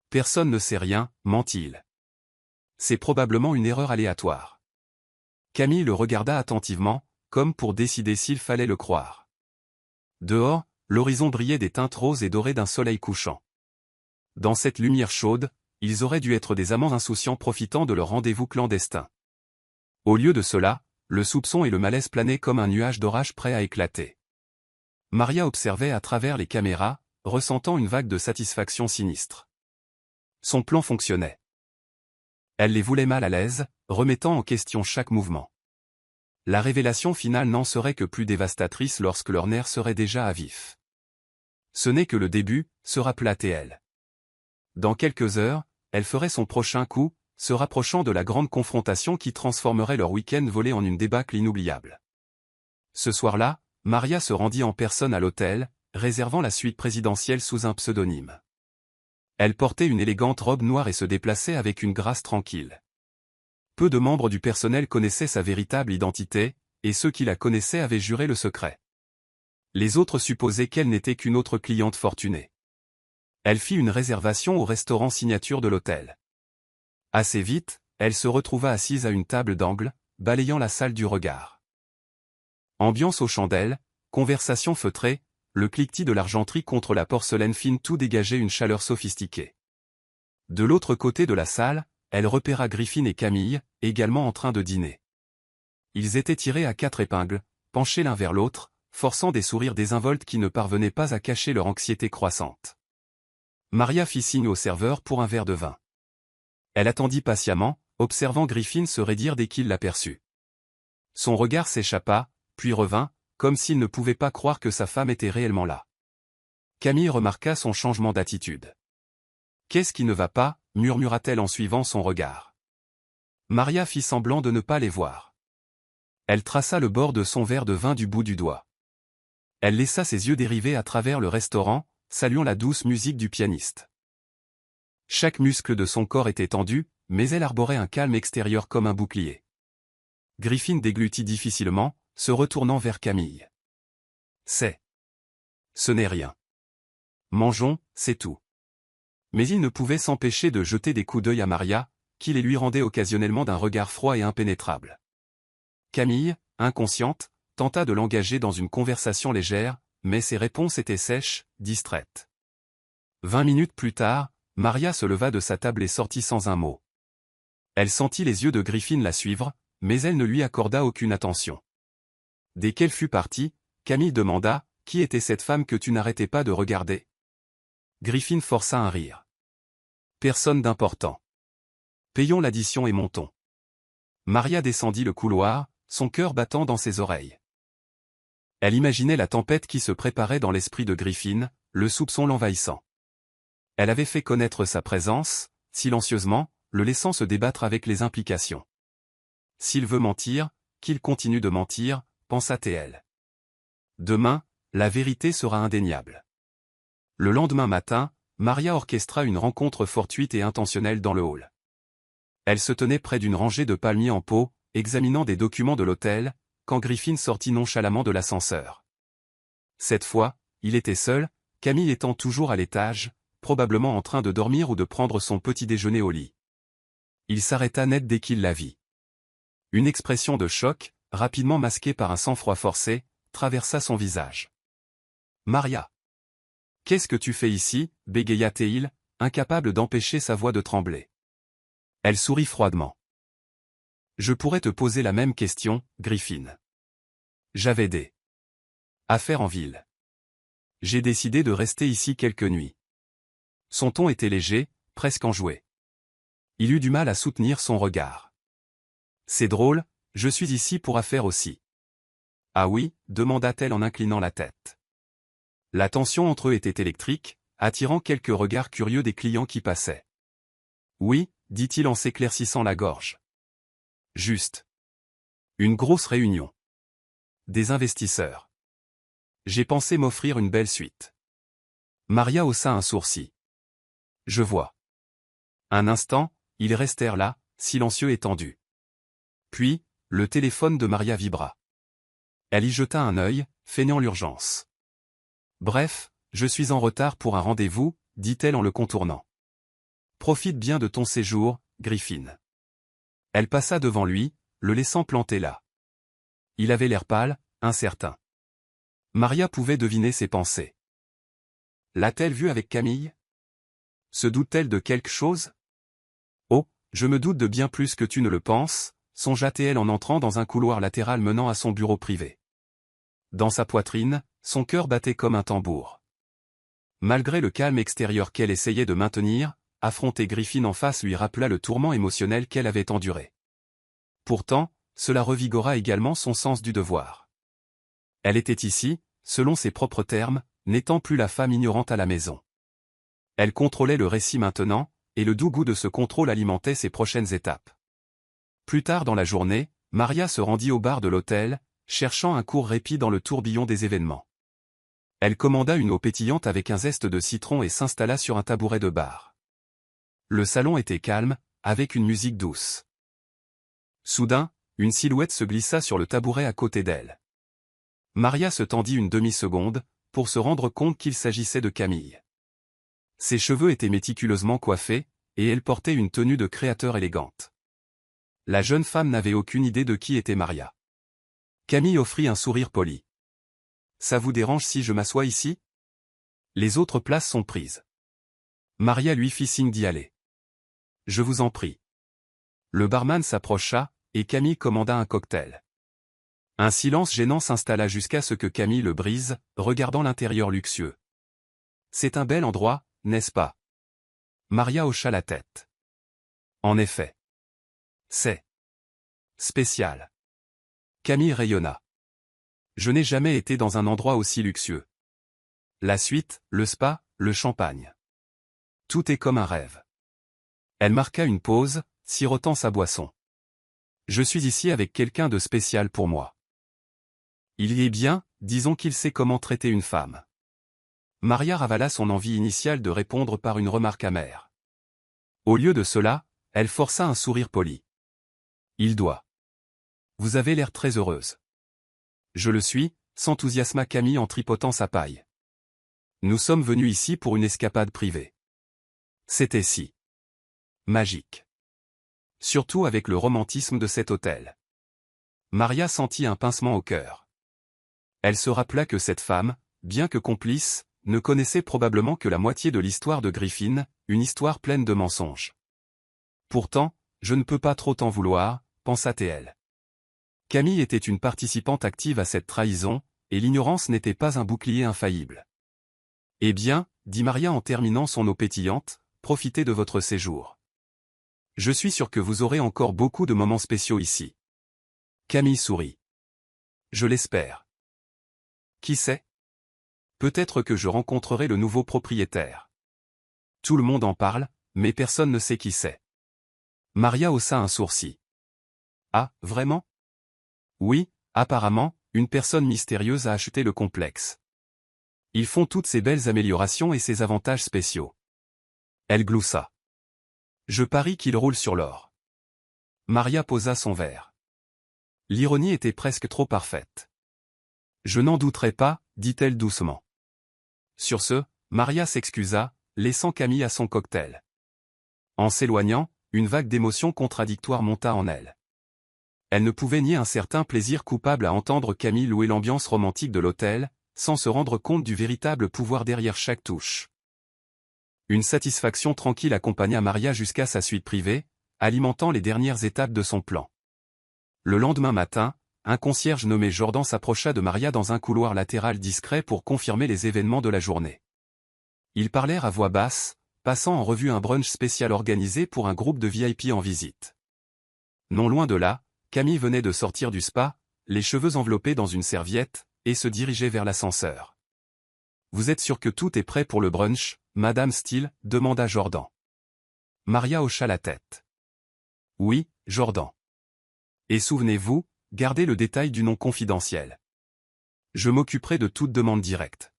Personne ne sait rien, ment-il. C'est probablement une erreur aléatoire. Camille le regarda attentivement, comme pour décider s'il fallait le croire. Dehors, l'horizon brillait des teintes roses et dorées d'un soleil couchant. Dans cette lumière chaude, ils auraient dû être des amants insouciants profitant de leur rendez-vous clandestin. Au lieu de cela, le soupçon et le malaise planaient comme un nuage d'orage prêt à éclater. Maria observait à travers les caméras, ressentant une vague de satisfaction sinistre. Son plan fonctionnait. Elle les voulait mal à l'aise, remettant en question chaque mouvement. La révélation finale n'en serait que plus dévastatrice lorsque leur nerf serait déjà à vif. Ce n'est que le début, se rappela-t-elle. Dans quelques heures, elle ferait son prochain coup, se rapprochant de la grande confrontation qui transformerait leur week-end volé en une débâcle inoubliable. Ce soir-là, Maria se rendit en personne à l'hôtel, réservant la suite présidentielle sous un pseudonyme. Elle portait une élégante robe noire et se déplaçait avec une grâce tranquille. Peu de membres du personnel connaissaient sa véritable identité, et ceux qui la connaissaient avaient juré le secret. Les autres supposaient qu'elle n'était qu'une autre cliente fortunée. Elle fit une réservation au restaurant signature de l'hôtel. Assez vite, elle se retrouva assise à une table d'angle, balayant la salle du regard. Ambiance aux chandelles, conversation feutrée, le cliquetis de l'argenterie contre la porcelaine fine tout dégageait une chaleur sophistiquée. De l'autre côté de la salle, elle repéra Griffin et Camille, également en train de dîner. Ils étaient tirés à 4 épingles, penchés l'un vers l'autre, forçant des sourires désinvoltes qui ne parvenaient pas à cacher leur anxiété croissante. Maria fit signe au serveur pour un verre de vin. Elle attendit patiemment, observant Griffin se raidir dès qu'il l'aperçut. Son regard s'échappa, puis revint, comme s'il ne pouvait pas croire que sa femme était réellement là. Camille remarqua son changement d'attitude. « Qu'est-ce qui ne va pas ?» murmura-t-elle en suivant son regard. Maria fit semblant de ne pas les voir. Elle traça le bord de son verre de vin du bout du doigt. Elle laissa ses yeux dériver à travers le restaurant, saluant la douce musique du pianiste. Chaque muscle de son corps était tendu, mais elle arborait un calme extérieur comme un bouclier. Griffin déglutit difficilement, se retournant vers Camille. Ce n'est rien. Mangeons, c'est tout. Mais il ne pouvait s'empêcher de jeter des coups d'œil à Maria, qui les lui rendait occasionnellement d'un regard froid et impénétrable. Camille, inconsciente, tenta de l'engager dans une conversation légère, mais ses réponses étaient sèches, distraites. 20 minutes plus tard, Maria se leva de sa table et sortit sans un mot. Elle sentit les yeux de Griffin la suivre, mais elle ne lui accorda aucune attention. Dès qu'elle fut partie, Camille demanda « Qui était cette femme que tu n'arrêtais pas de regarder ?» Griffin força un rire. « Personne d'important. Payons l'addition et montons. » Maria descendit le couloir, son cœur battant dans ses oreilles. Elle imaginait la tempête qui se préparait dans l'esprit de Griffin, le soupçon l'envahissant. Elle avait fait connaître sa présence, silencieusement, le laissant se débattre avec les implications. S'il veut mentir, qu'il continue de mentir, pensa-t-elle. Demain, la vérité sera indéniable. Le lendemain matin, Maria orchestra une rencontre fortuite et intentionnelle dans le hall. Elle se tenait près d'une rangée de palmiers en pot, examinant des documents de l'hôtel, quand Griffin sortit nonchalamment de l'ascenseur. Cette fois, il était seul, Camille étant toujours à l'étage, probablement en train de dormir ou de prendre son petit déjeuner au lit. Il s'arrêta net dès qu'il la vit. Une expression de choc, rapidement masquée par un sang-froid forcé, traversa son visage. « Maria! Qu'est-ce que tu fais ici » bégaya-t-il, incapable d'empêcher sa voix de trembler. Elle sourit froidement. « Je pourrais te poser la même question, Griffin. J'avais des affaires en ville. J'ai décidé de rester ici quelques nuits. » Son ton était léger, presque enjoué. Il eut du mal à soutenir son regard. « C'est drôle, je suis ici pour affaires aussi. »« Ah oui » demanda-t-elle en inclinant la tête. La tension entre eux était électrique, attirant quelques regards curieux des clients qui passaient. « Oui » dit-il en s'éclaircissant la gorge. « Juste. Une grosse réunion. Des investisseurs. J'ai pensé m'offrir une belle suite. » Maria haussa un sourcil. « Je vois. » Un instant, ils restèrent là, silencieux et tendus. Puis, le téléphone de Maria vibra. Elle y jeta un œil, feignant l'urgence. « Bref, je suis en retard pour un rendez-vous, » dit-elle en le contournant. « Profite bien de ton séjour, Griffin. » Elle passa devant lui, le laissant planté là. Il avait l'air pâle, incertain. Maria pouvait deviner ses pensées. L'a-t-elle vu avec Camille? Se doute-t-elle de quelque chose? Oh, je me doute de bien plus que tu ne le penses, songea-t-elle en entrant dans un couloir latéral menant à son bureau privé. Dans sa poitrine, son cœur battait comme un tambour. Malgré le calme extérieur qu'elle essayait de maintenir, affronter Griffin en face lui rappela le tourment émotionnel qu'elle avait enduré. Pourtant, cela revigora également son sens du devoir. Elle était ici, selon ses propres termes, n'étant plus la femme ignorante à la maison. Elle contrôlait le récit maintenant, et le doux goût de ce contrôle alimentait ses prochaines étapes. Plus tard dans la journée, Maria se rendit au bar de l'hôtel, cherchant un court répit dans le tourbillon des événements. Elle commanda une eau pétillante avec un zeste de citron et s'installa sur un tabouret de bar. Le salon était calme, avec une musique douce. Soudain, une silhouette se glissa sur le tabouret à côté d'elle. Maria se tendit une demi-seconde, pour se rendre compte qu'il s'agissait de Camille. Ses cheveux étaient méticuleusement coiffés, et elle portait une tenue de créateur élégante. La jeune femme n'avait aucune idée de qui était Maria. Camille offrit un sourire poli. « Ça vous dérange si je m'assois ici? Les autres places sont prises. » Maria lui fit signe d'y aller. « Je vous en prie. » Le barman s'approcha, et Camille commanda un cocktail. Un silence gênant s'installa jusqu'à ce que Camille le brise, regardant l'intérieur luxueux. « C'est un bel endroit, n'est-ce pas? » Maria hocha la tête. « En effet. C'est spécial. » Camille rayonna. « Je n'ai jamais été dans un endroit aussi luxueux. La suite, le spa, le champagne. Tout est comme un rêve. » Elle marqua une pause, sirotant sa boisson. « Je suis ici avec quelqu'un de spécial pour moi. Il y est bien, disons qu'il sait comment traiter une femme. » Maria ravala son envie initiale de répondre par une remarque amère. Au lieu de cela, elle força un sourire poli. « Il doit. Vous avez l'air très heureuse. »« Je le suis », s'enthousiasma Camille en tripotant sa paille. « Nous sommes venus ici pour une escapade privée. » C'était si magique. Surtout avec le romantisme de cet hôtel. Maria sentit un pincement au cœur. Elle se rappela que cette femme, bien que complice, ne connaissait probablement que la moitié de l'histoire de Griffin, une histoire pleine de mensonges. Pourtant, je ne peux pas trop t'en vouloir, pensa-t-elle. Camille était une participante active à cette trahison, et l'ignorance n'était pas un bouclier infaillible. Eh bien, dit Maria en terminant son eau pétillante, profitez de votre séjour. Je suis sûr que vous aurez encore beaucoup de moments spéciaux ici. Camille sourit. Je l'espère. Qui sait? Peut-être que je rencontrerai le nouveau propriétaire. Tout le monde en parle, mais personne ne sait qui c'est. Maria haussa un sourcil. Ah, vraiment? Oui, apparemment, une personne mystérieuse a acheté le complexe. Ils font toutes ces belles améliorations et ces avantages spéciaux. Elle gloussa. Je parie qu'il roule sur l'or. Maria posa son verre. L'ironie était presque trop parfaite. Je n'en douterai pas, dit-elle doucement. Sur ce, Maria s'excusa, laissant Camille à son cocktail. En s'éloignant, une vague d'émotions contradictoires monta en elle. Elle ne pouvait nier un certain plaisir coupable à entendre Camille louer l'ambiance romantique de l'hôtel, sans se rendre compte du véritable pouvoir derrière chaque touche. Une satisfaction tranquille accompagna Maria jusqu'à sa suite privée, alimentant les dernières étapes de son plan. Le lendemain matin, un concierge nommé Jordan s'approcha de Maria dans un couloir latéral discret pour confirmer les événements de la journée. Ils parlèrent à voix basse, passant en revue un brunch spécial organisé pour un groupe de VIP en visite. Non loin de là, Camille venait de sortir du spa, les cheveux enveloppés dans une serviette, et se dirigeait vers l'ascenseur. « Vous êtes sûr que tout est prêt pour le brunch, Madame Steele ?» demanda Jordan. Maria hocha la tête. « Oui, Jordan. Et souvenez-vous, gardez le détail du nom confidentiel. Je m'occuperai de toute demande directe. »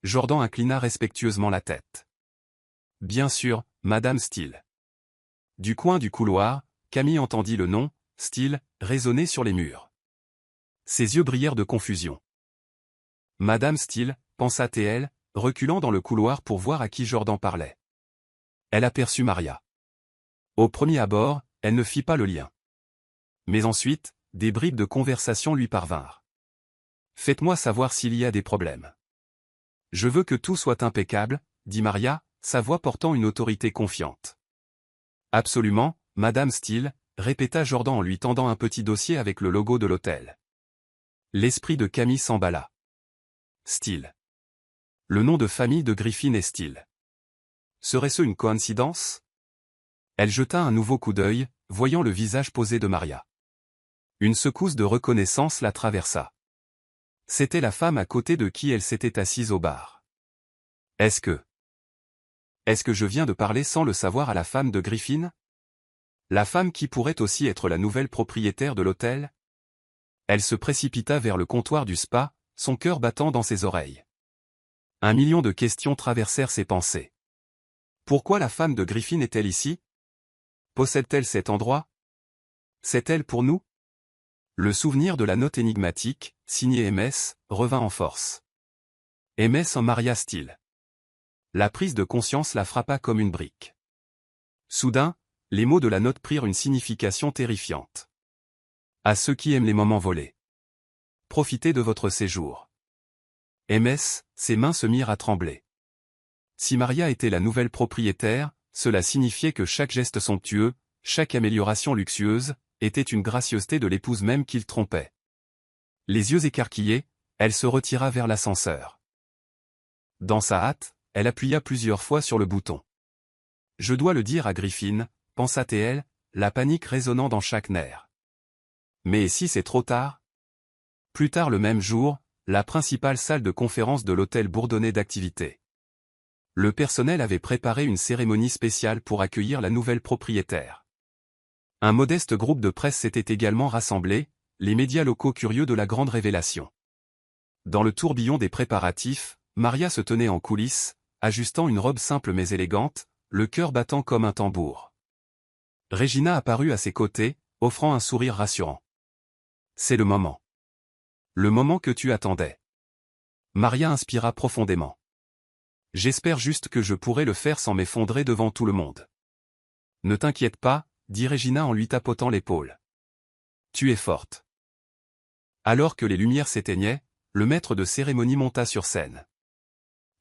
Jordan inclina respectueusement la tête. « Bien sûr, Madame Steele. » Du coin du couloir, Camille entendit le nom, Steele, résonner sur les murs. Ses yeux brillèrent de confusion. « Madame Steele » pensa-t-elle, reculant dans le couloir pour voir à qui Jordan parlait. Elle aperçut Maria. Au premier abord, elle ne fit pas le lien. Mais ensuite, des bribes de conversation lui parvinrent. « Faites-moi savoir s'il y a des problèmes. »« Je veux que tout soit impeccable, » dit Maria, sa voix portant une autorité confiante. « Absolument, Madame Steele » répéta Jordan en lui tendant un petit dossier avec le logo de l'hôtel. L'esprit de Camille s'emballa. Steele. Le nom de famille de Griffin est Steele. Serait-ce une coïncidence? Elle jeta un nouveau coup d'œil, voyant le visage posé de Maria. Une secousse de reconnaissance la traversa. C'était la femme à côté de qui elle s'était assise au bar. Est-ce que je viens de parler sans le savoir à la femme de Griffin? La femme qui pourrait aussi être la nouvelle propriétaire de l'hôtel? Elle se précipita vers le comptoir du spa, son cœur battant dans ses oreilles. 1 million de questions traversèrent ses pensées. Pourquoi la femme de Griffin est-elle ici? Possède-t-elle cet endroit? C'est-elle pour nous? Le souvenir de la note énigmatique, signée MS, revint en force. MS en Maria Steele. La prise de conscience la frappa comme une brique. Soudain, les mots de la note prirent une signification terrifiante. À ceux qui aiment les moments volés. Profitez de votre séjour. MS, ses mains se mirent à trembler. Si Maria était la nouvelle propriétaire, cela signifiait que chaque geste somptueux, chaque amélioration luxueuse, était une gracieuseté de l'épouse même qu'il trompait. Les yeux écarquillés, elle se retira vers l'ascenseur. Dans sa hâte, elle appuya plusieurs fois sur le bouton. Je dois le dire à Griffin, pensa-t-elle, la panique résonnant dans chaque nerf. Mais si c'est trop tard? Plus tard le même jour, la principale salle de conférence de l'hôtel bourdonnait d'activités. Le personnel avait préparé une cérémonie spéciale pour accueillir la nouvelle propriétaire. Un modeste groupe de presse s'était également rassemblé, les médias locaux curieux de la grande révélation. Dans le tourbillon des préparatifs, Maria se tenait en coulisses, ajustant une robe simple mais élégante, le cœur battant comme un tambour. Regina apparut à ses côtés, offrant un sourire rassurant. « C'est le moment. Le moment que tu attendais. » Maria inspira profondément. « J'espère juste que je pourrai le faire sans m'effondrer devant tout le monde. »« Ne t'inquiète pas, » dit Regina en lui tapotant l'épaule. « Tu es forte. » Alors que les lumières s'éteignaient, le maître de cérémonie monta sur scène.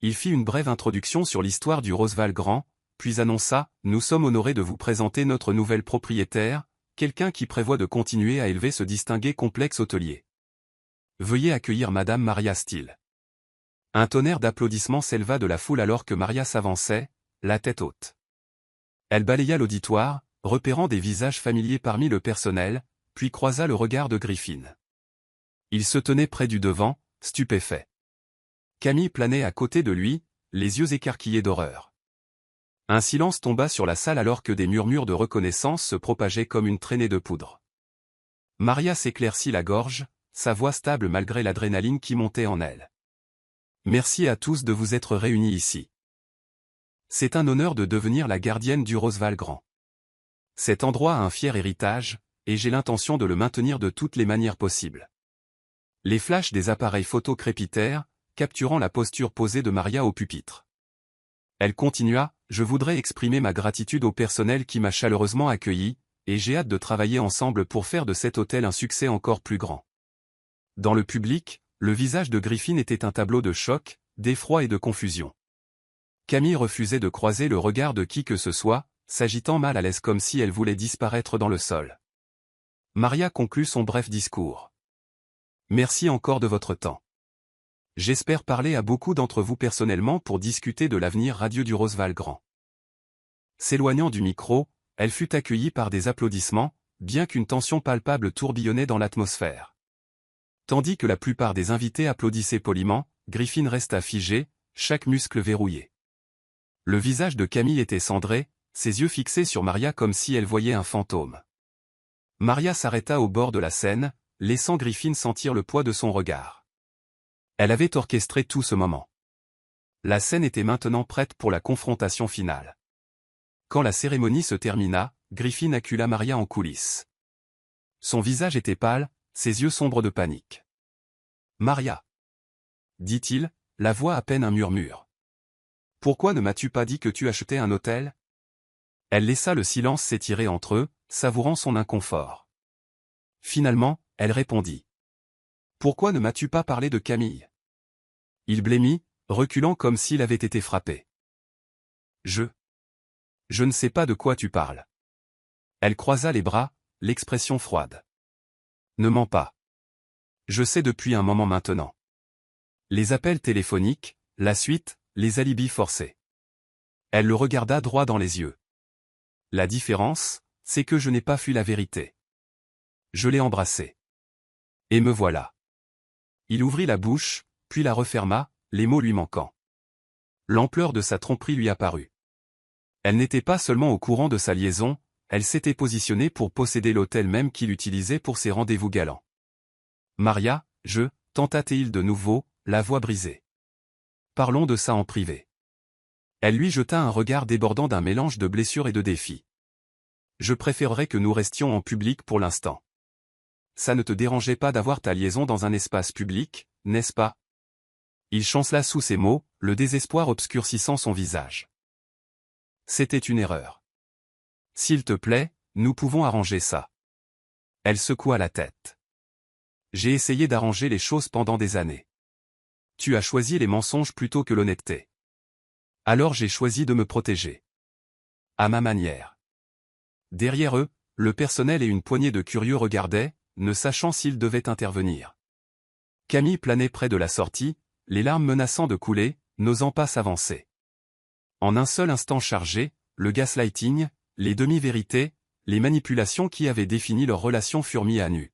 Il fit une brève introduction sur l'histoire du Roosevelt Grand, puis annonça « Nous sommes honorés de vous présenter notre nouvelle propriétaire, quelqu'un qui prévoit de continuer à élever ce distingué complexe hôtelier. Veuillez accueillir Madame Maria Steele. » Un tonnerre d'applaudissements s'éleva de la foule alors que Maria s'avançait, la tête haute. Elle balaya l'auditoire, repérant des visages familiers parmi le personnel, puis croisa le regard de Griffin. Il se tenait près du devant, stupéfait. Camille planait à côté de lui, les yeux écarquillés d'horreur. Un silence tomba sur la salle alors que des murmures de reconnaissance se propageaient comme une traînée de poudre. Maria s'éclaircit la gorge, sa voix stable malgré l'adrénaline qui montait en elle. Merci à tous de vous être réunis ici. C'est un honneur de devenir la gardienne du Roosevelt Grand. Cet endroit a un fier héritage, et j'ai l'intention de le maintenir de toutes les manières possibles. Les flashs des appareils photo crépitèrent, capturant la posture posée de Maria au pupitre. Elle continua, je voudrais exprimer ma gratitude au personnel qui m'a chaleureusement accueilli, et j'ai hâte de travailler ensemble pour faire de cet hôtel un succès encore plus grand. Dans le public, le visage de Griffin était un tableau de choc, d'effroi et de confusion. Camille refusait de croiser le regard de qui que ce soit, s'agitant mal à l'aise comme si elle voulait disparaître dans le sol. Maria conclut son bref discours. Merci encore de votre temps. J'espère parler à beaucoup d'entre vous personnellement pour discuter de l'avenir radieux du Roosevelt Grand. S'éloignant du micro, elle fut accueillie par des applaudissements, bien qu'une tension palpable tourbillonnait dans l'atmosphère. Tandis que la plupart des invités applaudissaient poliment, Griffin resta figé, chaque muscle verrouillé. Le visage de Camille était cendré, ses yeux fixés sur Maria comme si elle voyait un fantôme. Maria s'arrêta au bord de la scène, laissant Griffin sentir le poids de son regard. Elle avait orchestré tout ce moment. La scène était maintenant prête pour la confrontation finale. Quand la cérémonie se termina, Griffin accula Maria en coulisses. Son visage était pâle, ses yeux sombres de panique. « Maria » dit-il, la voix à peine un murmure. « Pourquoi ne m'as-tu pas dit que tu achetais un hôtel ?» Elle laissa le silence s'étirer entre eux, savourant son inconfort. Finalement, elle répondit. « Pourquoi ne m'as-tu pas parlé de Camille ?» Il blêmit, reculant comme s'il avait été frappé. « Je ne sais pas de quoi tu parles. » Elle croisa les bras, l'expression froide. « Ne mens pas. Je sais depuis un moment maintenant. » Les appels téléphoniques, la suite, les alibis forcés. Elle le regarda droit dans les yeux. « La différence, c'est que je n'ai pas fui la vérité. Je l'ai embrassée. Et me voilà. » Il ouvrit la bouche, puis la referma, les mots lui manquant. L'ampleur de sa tromperie lui apparut. Elle n'était pas seulement au courant de sa liaison, elle s'était positionnée pour posséder l'hôtel même qu'il utilisait pour ses rendez-vous galants. « Maria, tenta-t-il de nouveau, la voix brisée. Parlons de ça en privé. » Elle lui jeta un regard débordant d'un mélange de blessures et de défis. « Je préférerais que nous restions en public pour l'instant. Ça ne te dérangeait pas d'avoir ta liaison dans un espace public, n'est-ce pas ?» Il chancela sous ses mots, le désespoir obscurcissant son visage. « C'était une erreur. S'il te plaît, nous pouvons arranger ça. » Elle secoua la tête. « J'ai essayé d'arranger les choses pendant des années. Tu as choisi les mensonges plutôt que l'honnêteté. Alors j'ai choisi de me protéger. À ma manière. » Derrière eux, le personnel et une poignée de curieux regardaient, ne sachant s'ils devaient intervenir. Camille planait près de la sortie, les larmes menaçant de couler, n'osant pas s'avancer. En un seul instant chargé, le gaslighting, les demi-vérités, les manipulations qui avaient défini leur relation furent mis à nu.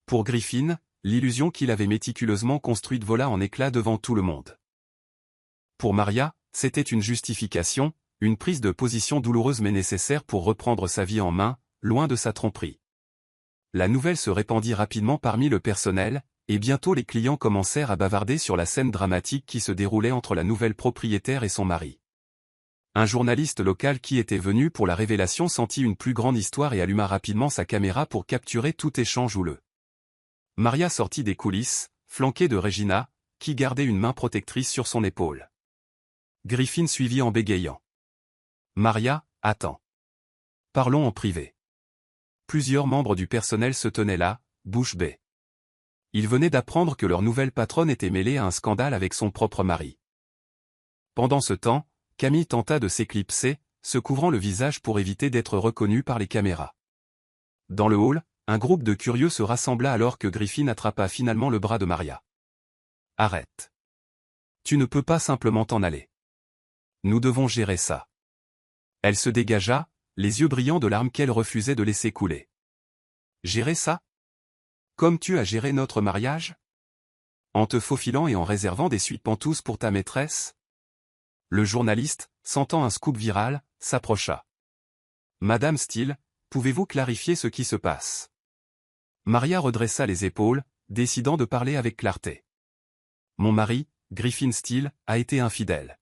Pour Griffin, l'illusion qu'il avait méticuleusement construite vola en éclats devant tout le monde. Pour Maria, c'était une justification, une prise de position douloureuse mais nécessaire pour reprendre sa vie en main, loin de sa tromperie. La nouvelle se répandit rapidement parmi le personnel, et bientôt les clients commencèrent à bavarder sur la scène dramatique qui se déroulait entre la nouvelle propriétaire et son mari. Un journaliste local qui était venu pour la révélation sentit une plus grande histoire et alluma rapidement sa caméra pour capturer tout échange houleux. Maria sortit des coulisses, flanquée de Regina, qui gardait une main protectrice sur son épaule. Griffin suivit en bégayant. « Maria, attends. Parlons en privé. » Plusieurs membres du personnel se tenaient là, bouche bée. Ils venaient d'apprendre que leur nouvelle patronne était mêlée à un scandale avec son propre mari. Pendant ce temps, Camille tenta de s'éclipser, se couvrant le visage pour éviter d'être reconnue par les caméras. Dans le hall, un groupe de curieux se rassembla alors que Griffin attrapa finalement le bras de Maria. « Arrête. Tu ne peux pas simplement t'en aller. Nous devons gérer ça. » Elle se dégagea, les yeux brillants de larmes qu'elle refusait de laisser couler. « Gérer ça ? Comme tu as géré notre mariage ? » En te faufilant et en réservant des suites pantous pour ta maîtresse? Le journaliste, sentant un scoop viral, s'approcha. Madame Steele, pouvez-vous clarifier ce qui se passe? Maria redressa les épaules, décidant de parler avec clarté. Mon mari, Griffin Steele, a été infidèle.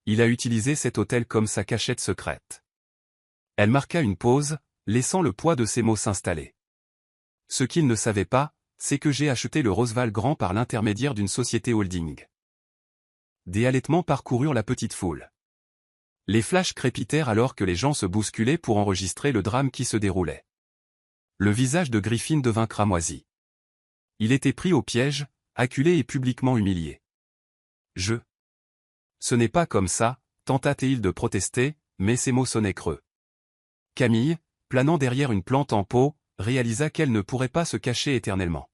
Il a utilisé cet hôtel comme sa cachette secrète. Elle marqua une pause, laissant le poids de ses mots s'installer. Ce qu'il ne savait pas, c'est que j'ai acheté le Roosevelt Grand par l'intermédiaire d'une société holding. Des halètements parcoururent la petite foule. Les flashs crépitèrent alors que les gens se bousculaient pour enregistrer le drame qui se déroulait. Le visage de Griffin devint cramoisi. Il était pris au piège, acculé et publiquement humilié. Ce n'est pas comme ça, tenta-t-il de protester, mais ses mots sonnaient creux. Camille, planant derrière une plante en pot, réalisa qu'elle ne pourrait pas se cacher éternellement.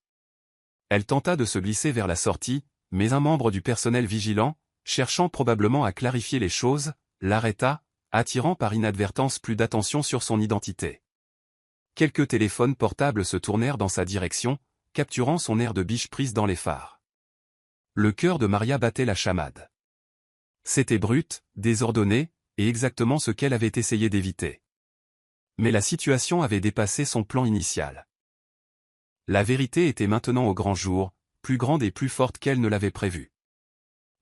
Elle tenta de se glisser vers la sortie, mais un membre du personnel vigilant, cherchant probablement à clarifier les choses, l'arrêta, attirant par inadvertance plus d'attention sur son identité. Quelques téléphones portables se tournèrent dans sa direction, capturant son air de biche prise dans les phares. Le cœur de Maria battait la chamade. C'était brut, désordonné, et exactement ce qu'elle avait essayé d'éviter. Mais la situation avait dépassé son plan initial. La vérité était maintenant au grand jour, plus grande et plus forte qu'elle ne l'avait prévu.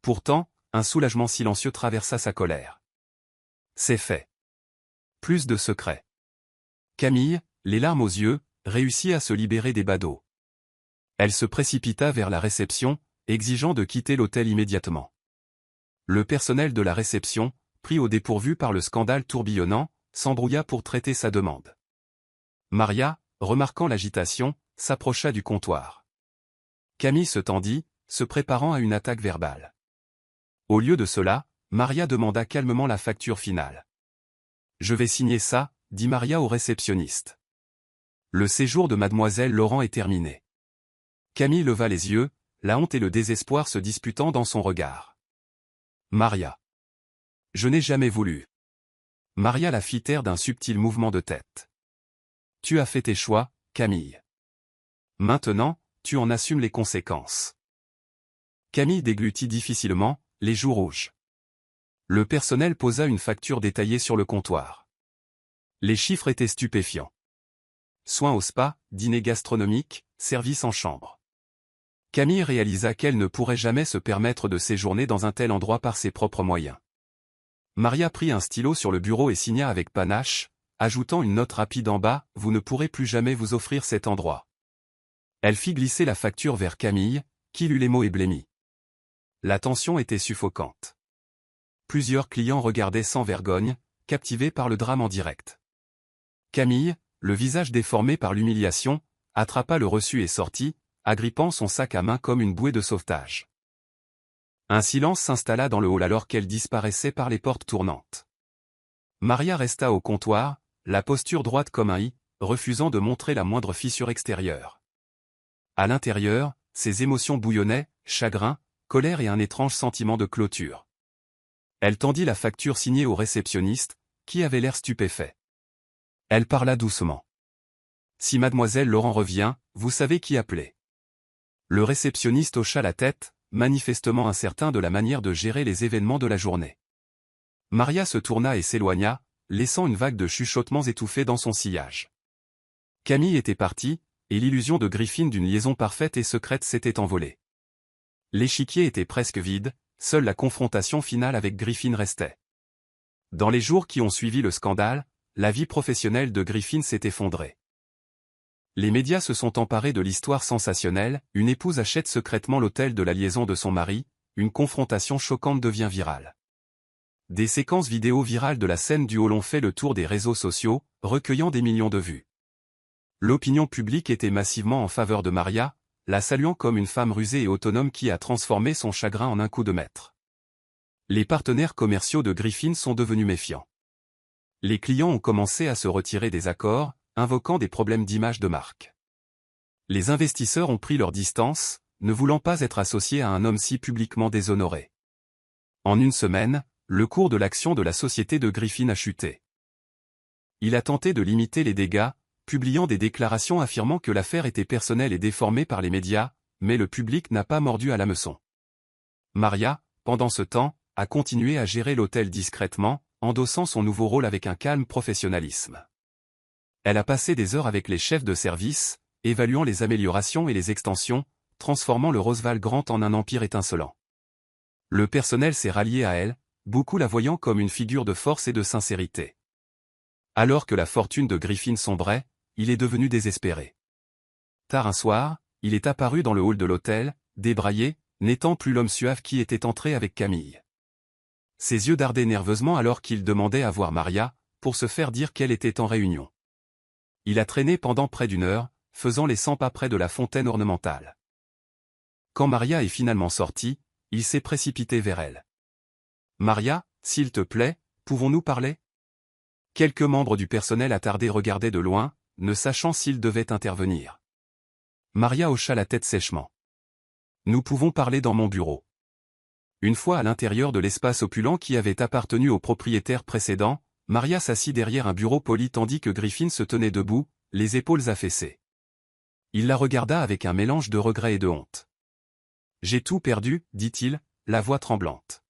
Pourtant, un soulagement silencieux traversa sa colère. C'est fait. Plus de secrets. Camille, les larmes aux yeux, réussit à se libérer des badauds. Elle se précipita vers la réception, exigeant de quitter l'hôtel immédiatement. Le personnel de la réception, pris au dépourvu par le scandale tourbillonnant, s'embrouilla pour traiter sa demande. Maria, remarquant l'agitation, s'approcha du comptoir. Camille se tendit, se préparant à une attaque verbale. Au lieu de cela, Maria demanda calmement la facture finale. « Je vais signer ça », dit Maria au réceptionniste. Le séjour de mademoiselle Laurent est terminé. Camille leva les yeux, la honte et le désespoir se disputant dans son regard. Maria. Je n'ai jamais voulu. Maria la fit taire d'un subtil mouvement de tête. Tu as fait tes choix, Camille. Maintenant, tu en assumes les conséquences. Camille déglutit difficilement, les joues rouges. Le personnel posa une facture détaillée sur le comptoir. Les chiffres étaient stupéfiants. Soins au spa, dîner gastronomique, service en chambre. Camille réalisa qu'elle ne pourrait jamais se permettre de séjourner dans un tel endroit par ses propres moyens. Maria prit un stylo sur le bureau et signa avec panache, ajoutant une note rapide en bas, « Vous ne pourrez plus jamais vous offrir cet endroit ». Elle fit glisser la facture vers Camille, qui lut les mots et blêmit. La tension était suffocante. Plusieurs clients regardaient sans vergogne, captivés par le drame en direct. Camille, le visage déformé par l'humiliation, attrapa le reçu et sortit, agrippant son sac à main comme une bouée de sauvetage. Un silence s'installa dans le hall alors qu'elle disparaissait par les portes tournantes. Maria resta au comptoir, la posture droite comme un i, refusant de montrer la moindre fissure extérieure. À l'intérieur, ses émotions bouillonnaient, chagrin, colère et un étrange sentiment de clôture. Elle tendit la facture signée au réceptionniste, qui avait l'air stupéfait. Elle parla doucement. « Si mademoiselle Laurent revient, vous savez qui appeler. » Le réceptionniste hocha la tête, manifestement incertain de la manière de gérer les événements de la journée. Maria se tourna et s'éloigna, laissant une vague de chuchotements étouffés dans son sillage. Camille était partie, et l'illusion de Griffin d'une liaison parfaite et secrète s'était envolée. L'échiquier était presque vide, seule la confrontation finale avec Griffin restait. Dans les jours qui ont suivi le scandale, la vie professionnelle de Griffin s'est effondrée. Les médias se sont emparés de l'histoire sensationnelle, une épouse achète secrètement l'hôtel de la liaison de son mari, une confrontation choquante devient virale. Des séquences vidéo virales de la scène du haut ont fait le tour des réseaux sociaux, recueillant des millions de vues. L'opinion publique était massivement en faveur de Maria, la saluant comme une femme rusée et autonome qui a transformé son chagrin en un coup de maître. Les partenaires commerciaux de Griffin sont devenus méfiants. Les clients ont commencé à se retirer des accords, invoquant des problèmes d'image de marque. Les investisseurs ont pris leur distance, ne voulant pas être associés à un homme si publiquement déshonoré. En une semaine, le cours de l'action de la société de Griffin a chuté. Il a tenté de limiter les dégâts, publiant des déclarations affirmant que l'affaire était personnelle et déformée par les médias, mais le public n'a pas mordu à l'hameçon. Maria, pendant ce temps, a continué à gérer l'hôtel discrètement, endossant son nouveau rôle avec un calme professionnalisme. Elle a passé des heures avec les chefs de service, évaluant les améliorations et les extensions, transformant le Roosevelt Grand en un empire étincelant. Le personnel s'est rallié à elle, beaucoup la voyant comme une figure de force et de sincérité. Alors que la fortune de Griffin sombrait, il est devenu désespéré. Tard un soir, il est apparu dans le hall de l'hôtel, débraillé, n'étant plus l'homme suave qui était entré avec Camille. Ses yeux dardaient nerveusement alors qu'il demandait à voir Maria, pour se faire dire qu'elle était en réunion. Il a traîné pendant près d'une heure, faisant les 100 pas près de la fontaine ornementale. Quand Maria est finalement sortie, il s'est précipité vers elle. « Maria, s'il te plaît, pouvons-nous parler ?» Quelques membres du personnel attardé regardaient de loin, ne sachant s'ils devaient intervenir. Maria hocha la tête sèchement. « Nous pouvons parler dans mon bureau. » Une fois à l'intérieur de l'espace opulent qui avait appartenu au propriétaire précédent, Maria s'assit derrière un bureau poli tandis que Griffin se tenait debout, les épaules affaissées. Il la regarda avec un mélange de regret et de honte. « J'ai tout perdu, dit-il, la voix tremblante.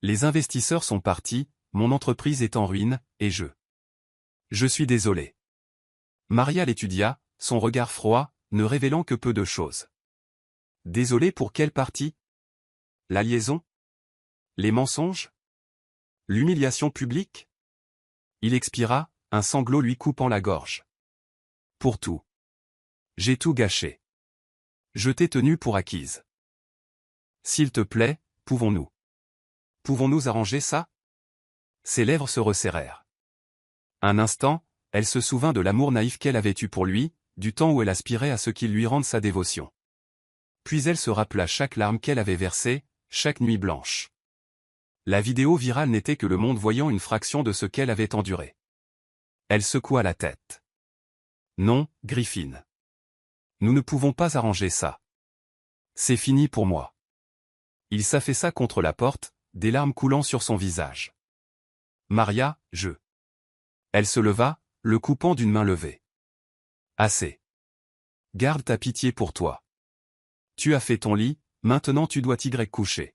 Les investisseurs sont partis, mon entreprise est en ruine, et je suis désolé. » Maria l'étudia, son regard froid, ne révélant que peu de choses. « Désolé pour quelle partie ? La liaison ? Les mensonges ? L'humiliation publique ? » Il expira, un sanglot lui coupant la gorge. « Pour tout. J'ai tout gâché. Je t'ai tenue pour acquise. S'il te plaît, Pouvons-nous arranger ça ? » Ses lèvres se resserrèrent. Un instant, elle se souvint de l'amour naïf qu'elle avait eu pour lui, du temps où elle aspirait à ce qu'il lui rende sa dévotion. Puis elle se rappela chaque larme qu'elle avait versée, chaque nuit blanche. La vidéo virale n'était que le monde voyant une fraction de ce qu'elle avait enduré. Elle secoua la tête. « Non, Griffin. Nous ne pouvons pas arranger ça. C'est fini pour moi. » Il s'affaissa contre la porte, des larmes coulant sur son visage. « Maria, Elle se leva, le coupant d'une main levée. « Assez. Garde ta pitié pour toi. Tu as fait ton lit, maintenant tu dois t'y coucher.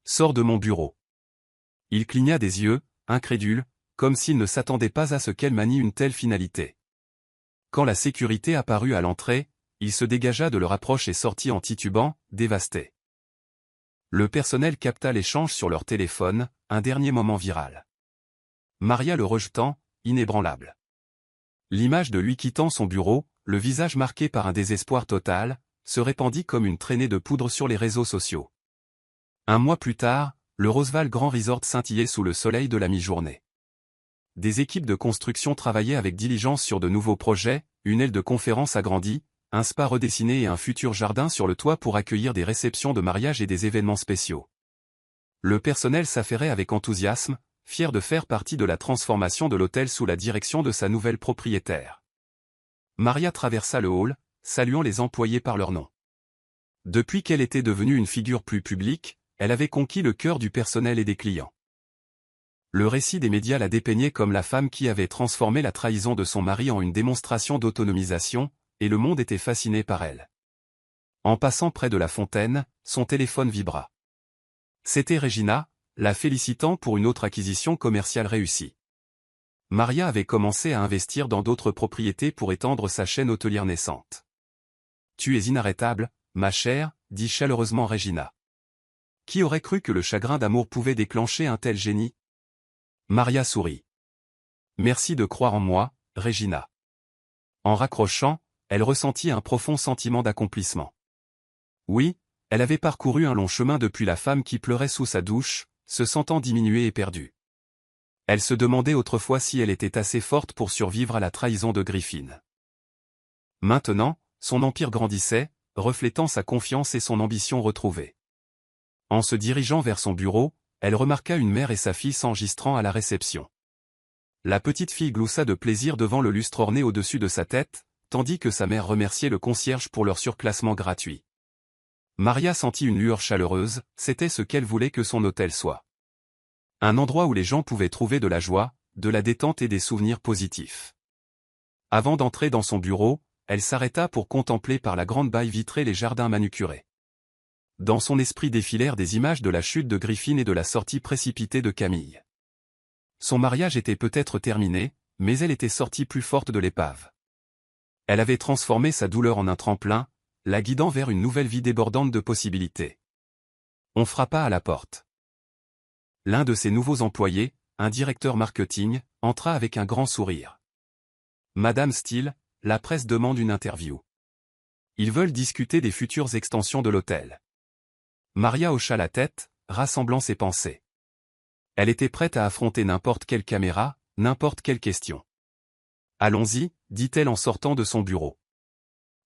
Sors de mon bureau. » Il cligna des yeux, incrédule, comme s'il ne s'attendait pas à ce qu'elle manie une telle finalité. Quand la sécurité apparut à l'entrée, il se dégagea de leur approche et sortit en titubant, dévasté. Le personnel capta l'échange sur leur téléphone, un dernier moment viral. Maria le rejetant, inébranlable. L'image de lui quittant son bureau, le visage marqué par un désespoir total, se répandit comme une traînée de poudre sur les réseaux sociaux. Un mois plus tard, le Roosevelt Grand Resort scintillait sous le soleil de la mi-journée. Des équipes de construction travaillaient avec diligence sur de nouveaux projets, une aile de conférence agrandie, un spa redessiné et un futur jardin sur le toit pour accueillir des réceptions de mariage et des événements spéciaux. Le personnel s'affairait avec enthousiasme, fier de faire partie de la transformation de l'hôtel sous la direction de sa nouvelle propriétaire. Maria traversa le hall, saluant les employés par leur nom. Depuis qu'elle était devenue une figure plus publique, elle avait conquis le cœur du personnel et des clients. Le récit des médias la dépeignait comme la femme qui avait transformé la trahison de son mari en une démonstration d'autonomisation, et le monde était fasciné par elle. En passant près de la fontaine, son téléphone vibra. C'était Regina, la félicitant pour une autre acquisition commerciale réussie. Maria avait commencé à investir dans d'autres propriétés pour étendre sa chaîne hôtelière naissante. « Tu es inarrêtable, ma chère », dit chaleureusement Regina. Qui aurait cru que le chagrin d'amour pouvait déclencher un tel génie ? Maria sourit. « Merci de croire en moi, Regina. » En raccrochant, elle ressentit un profond sentiment d'accomplissement. Oui, elle avait parcouru un long chemin depuis la femme qui pleurait sous sa douche, se sentant diminuée et perdue. Elle se demandait autrefois si elle était assez forte pour survivre à la trahison de Griffin. Maintenant, son empire grandissait, reflétant sa confiance et son ambition retrouvée. En se dirigeant vers son bureau, elle remarqua une mère et sa fille s'enregistrant à la réception. La petite fille gloussa de plaisir devant le lustre orné au-dessus de sa tête, tandis que sa mère remerciait le concierge pour leur surclassement gratuit. Maria sentit une lueur chaleureuse, c'était ce qu'elle voulait que son hôtel soit. Un endroit où les gens pouvaient trouver de la joie, de la détente et des souvenirs positifs. Avant d'entrer dans son bureau, elle s'arrêta pour contempler par la grande baille vitrée les jardins manucurés. Dans son esprit défilèrent des images de la chute de Griffin et de la sortie précipitée de Camille. Son mariage était peut-être terminé, mais elle était sortie plus forte de l'épave. Elle avait transformé sa douleur en un tremplin, la guidant vers une nouvelle vie débordante de possibilités. On frappa à la porte. L'un de ses nouveaux employés, un directeur marketing, entra avec un grand sourire. « Madame Steele, la presse demande une interview. Ils veulent discuter des futures extensions de l'hôtel. » Maria hocha la tête, rassemblant ses pensées. Elle était prête à affronter n'importe quelle caméra, n'importe quelle question. « Allons-y, dit-elle en sortant de son bureau.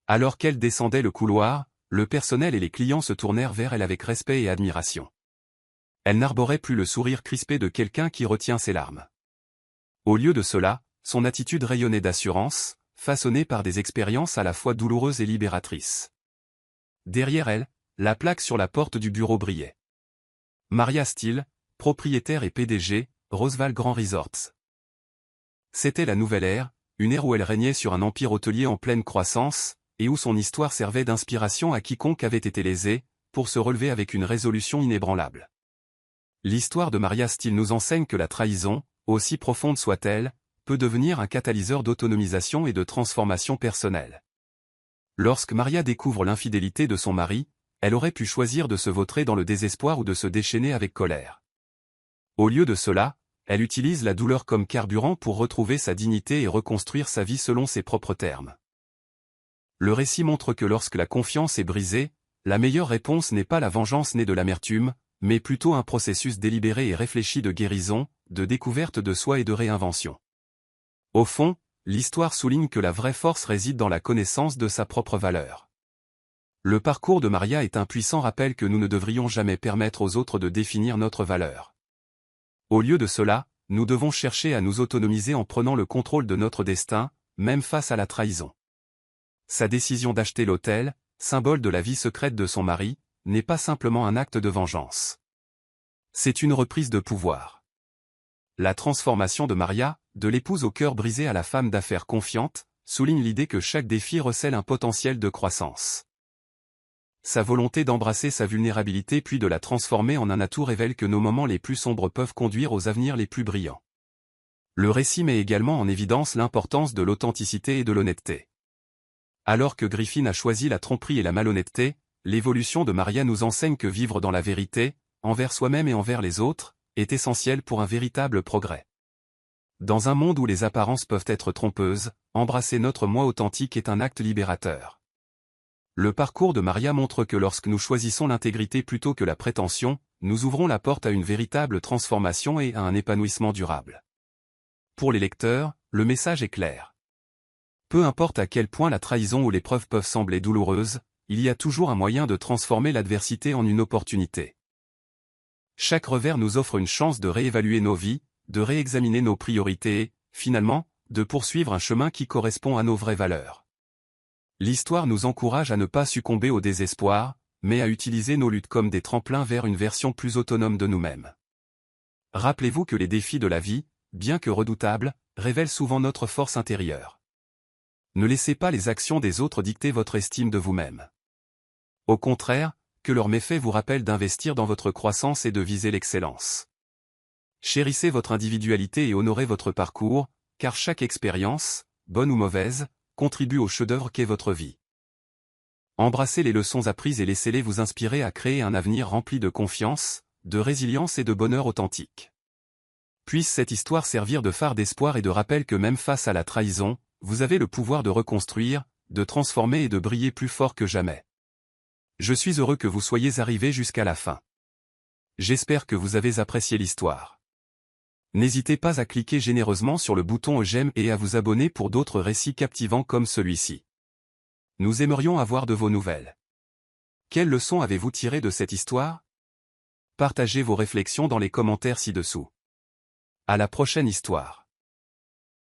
Alors qu'elle descendait le couloir, le personnel et les clients se tournèrent vers elle avec respect et admiration. Elle n'arborait plus le sourire crispé de quelqu'un qui retient ses larmes. Au lieu de cela, son attitude rayonnait d'assurance, façonnée par des expériences à la fois douloureuses et libératrices. Derrière elle, la plaque sur la porte du bureau brillait. Maria Steele, propriétaire et PDG, Roosevelt Grand Resorts. C'était la nouvelle ère, une ère où elle régnait sur un empire hôtelier en pleine croissance, et où son histoire servait d'inspiration à quiconque avait été lésé, pour se relever avec une résolution inébranlable. L'histoire de Maria Steele nous enseigne que la trahison, aussi profonde soit-elle, peut devenir un catalyseur d'autonomisation et de transformation personnelle. Lorsque Maria découvre l'infidélité de son mari, elle aurait pu choisir de se vautrer dans le désespoir ou de se déchaîner avec colère. Au lieu de cela, elle utilise la douleur comme carburant pour retrouver sa dignité et reconstruire sa vie selon ses propres termes. Le récit montre que lorsque la confiance est brisée, la meilleure réponse n'est pas la vengeance née de l'amertume, mais plutôt un processus délibéré et réfléchi de guérison, de découverte de soi et de réinvention. Au fond, l'histoire souligne que la vraie force réside dans la connaissance de sa propre valeur. Le parcours de Maria est un puissant rappel que nous ne devrions jamais permettre aux autres de définir notre valeur. Au lieu de cela, nous devons chercher à nous autonomiser en prenant le contrôle de notre destin, même face à la trahison. Sa décision d'acheter l'hôtel, symbole de la vie secrète de son mari, n'est pas simplement un acte de vengeance. C'est une reprise de pouvoir. La transformation de Maria, de l'épouse au cœur brisé à la femme d'affaires confiante, souligne l'idée que chaque défi recèle un potentiel de croissance. Sa volonté d'embrasser sa vulnérabilité puis de la transformer en un atout révèle que nos moments les plus sombres peuvent conduire aux avenirs les plus brillants. Le récit met également en évidence l'importance de l'authenticité et de l'honnêteté. Alors que Griffin a choisi la tromperie et la malhonnêteté, l'évolution de Maria nous enseigne que vivre dans la vérité, envers soi-même et envers les autres, est essentiel pour un véritable progrès. Dans un monde où les apparences peuvent être trompeuses, embrasser notre moi authentique est un acte libérateur. Le parcours de Maria montre que lorsque nous choisissons l'intégrité plutôt que la prétention, nous ouvrons la porte à une véritable transformation et à un épanouissement durable. Pour les lecteurs, le message est clair. Peu importe à quel point la trahison ou l'épreuve peuvent sembler douloureuses, il y a toujours un moyen de transformer l'adversité en une opportunité. Chaque revers nous offre une chance de réévaluer nos vies, de réexaminer nos priorités et, finalement, de poursuivre un chemin qui correspond à nos vraies valeurs. L'histoire nous encourage à ne pas succomber au désespoir, mais à utiliser nos luttes comme des tremplins vers une version plus autonome de nous-mêmes. Rappelez-vous que les défis de la vie, bien que redoutables, révèlent souvent notre force intérieure. Ne laissez pas les actions des autres dicter votre estime de vous-même. Au contraire, que leurs méfaits vous rappellent d'investir dans votre croissance et de viser l'excellence. Chérissez votre individualité et honorez votre parcours, car chaque expérience, bonne ou mauvaise, contribue au chef-d'œuvre qu'est votre vie. Embrassez les leçons apprises et laissez-les vous inspirer à créer un avenir rempli de confiance, de résilience et de bonheur authentique. Puisse cette histoire servir de phare d'espoir et de rappel que même face à la trahison, vous avez le pouvoir de reconstruire, de transformer et de briller plus fort que jamais. Je suis heureux que vous soyez arrivés jusqu'à la fin. J'espère que vous avez apprécié l'histoire. N'hésitez pas à cliquer généreusement sur le bouton j'aime et à vous abonner pour d'autres récits captivants comme celui-ci. Nous aimerions avoir de vos nouvelles. Quelles leçons avez-vous tirées de cette histoire? Partagez vos réflexions dans les commentaires ci-dessous. À la prochaine histoire.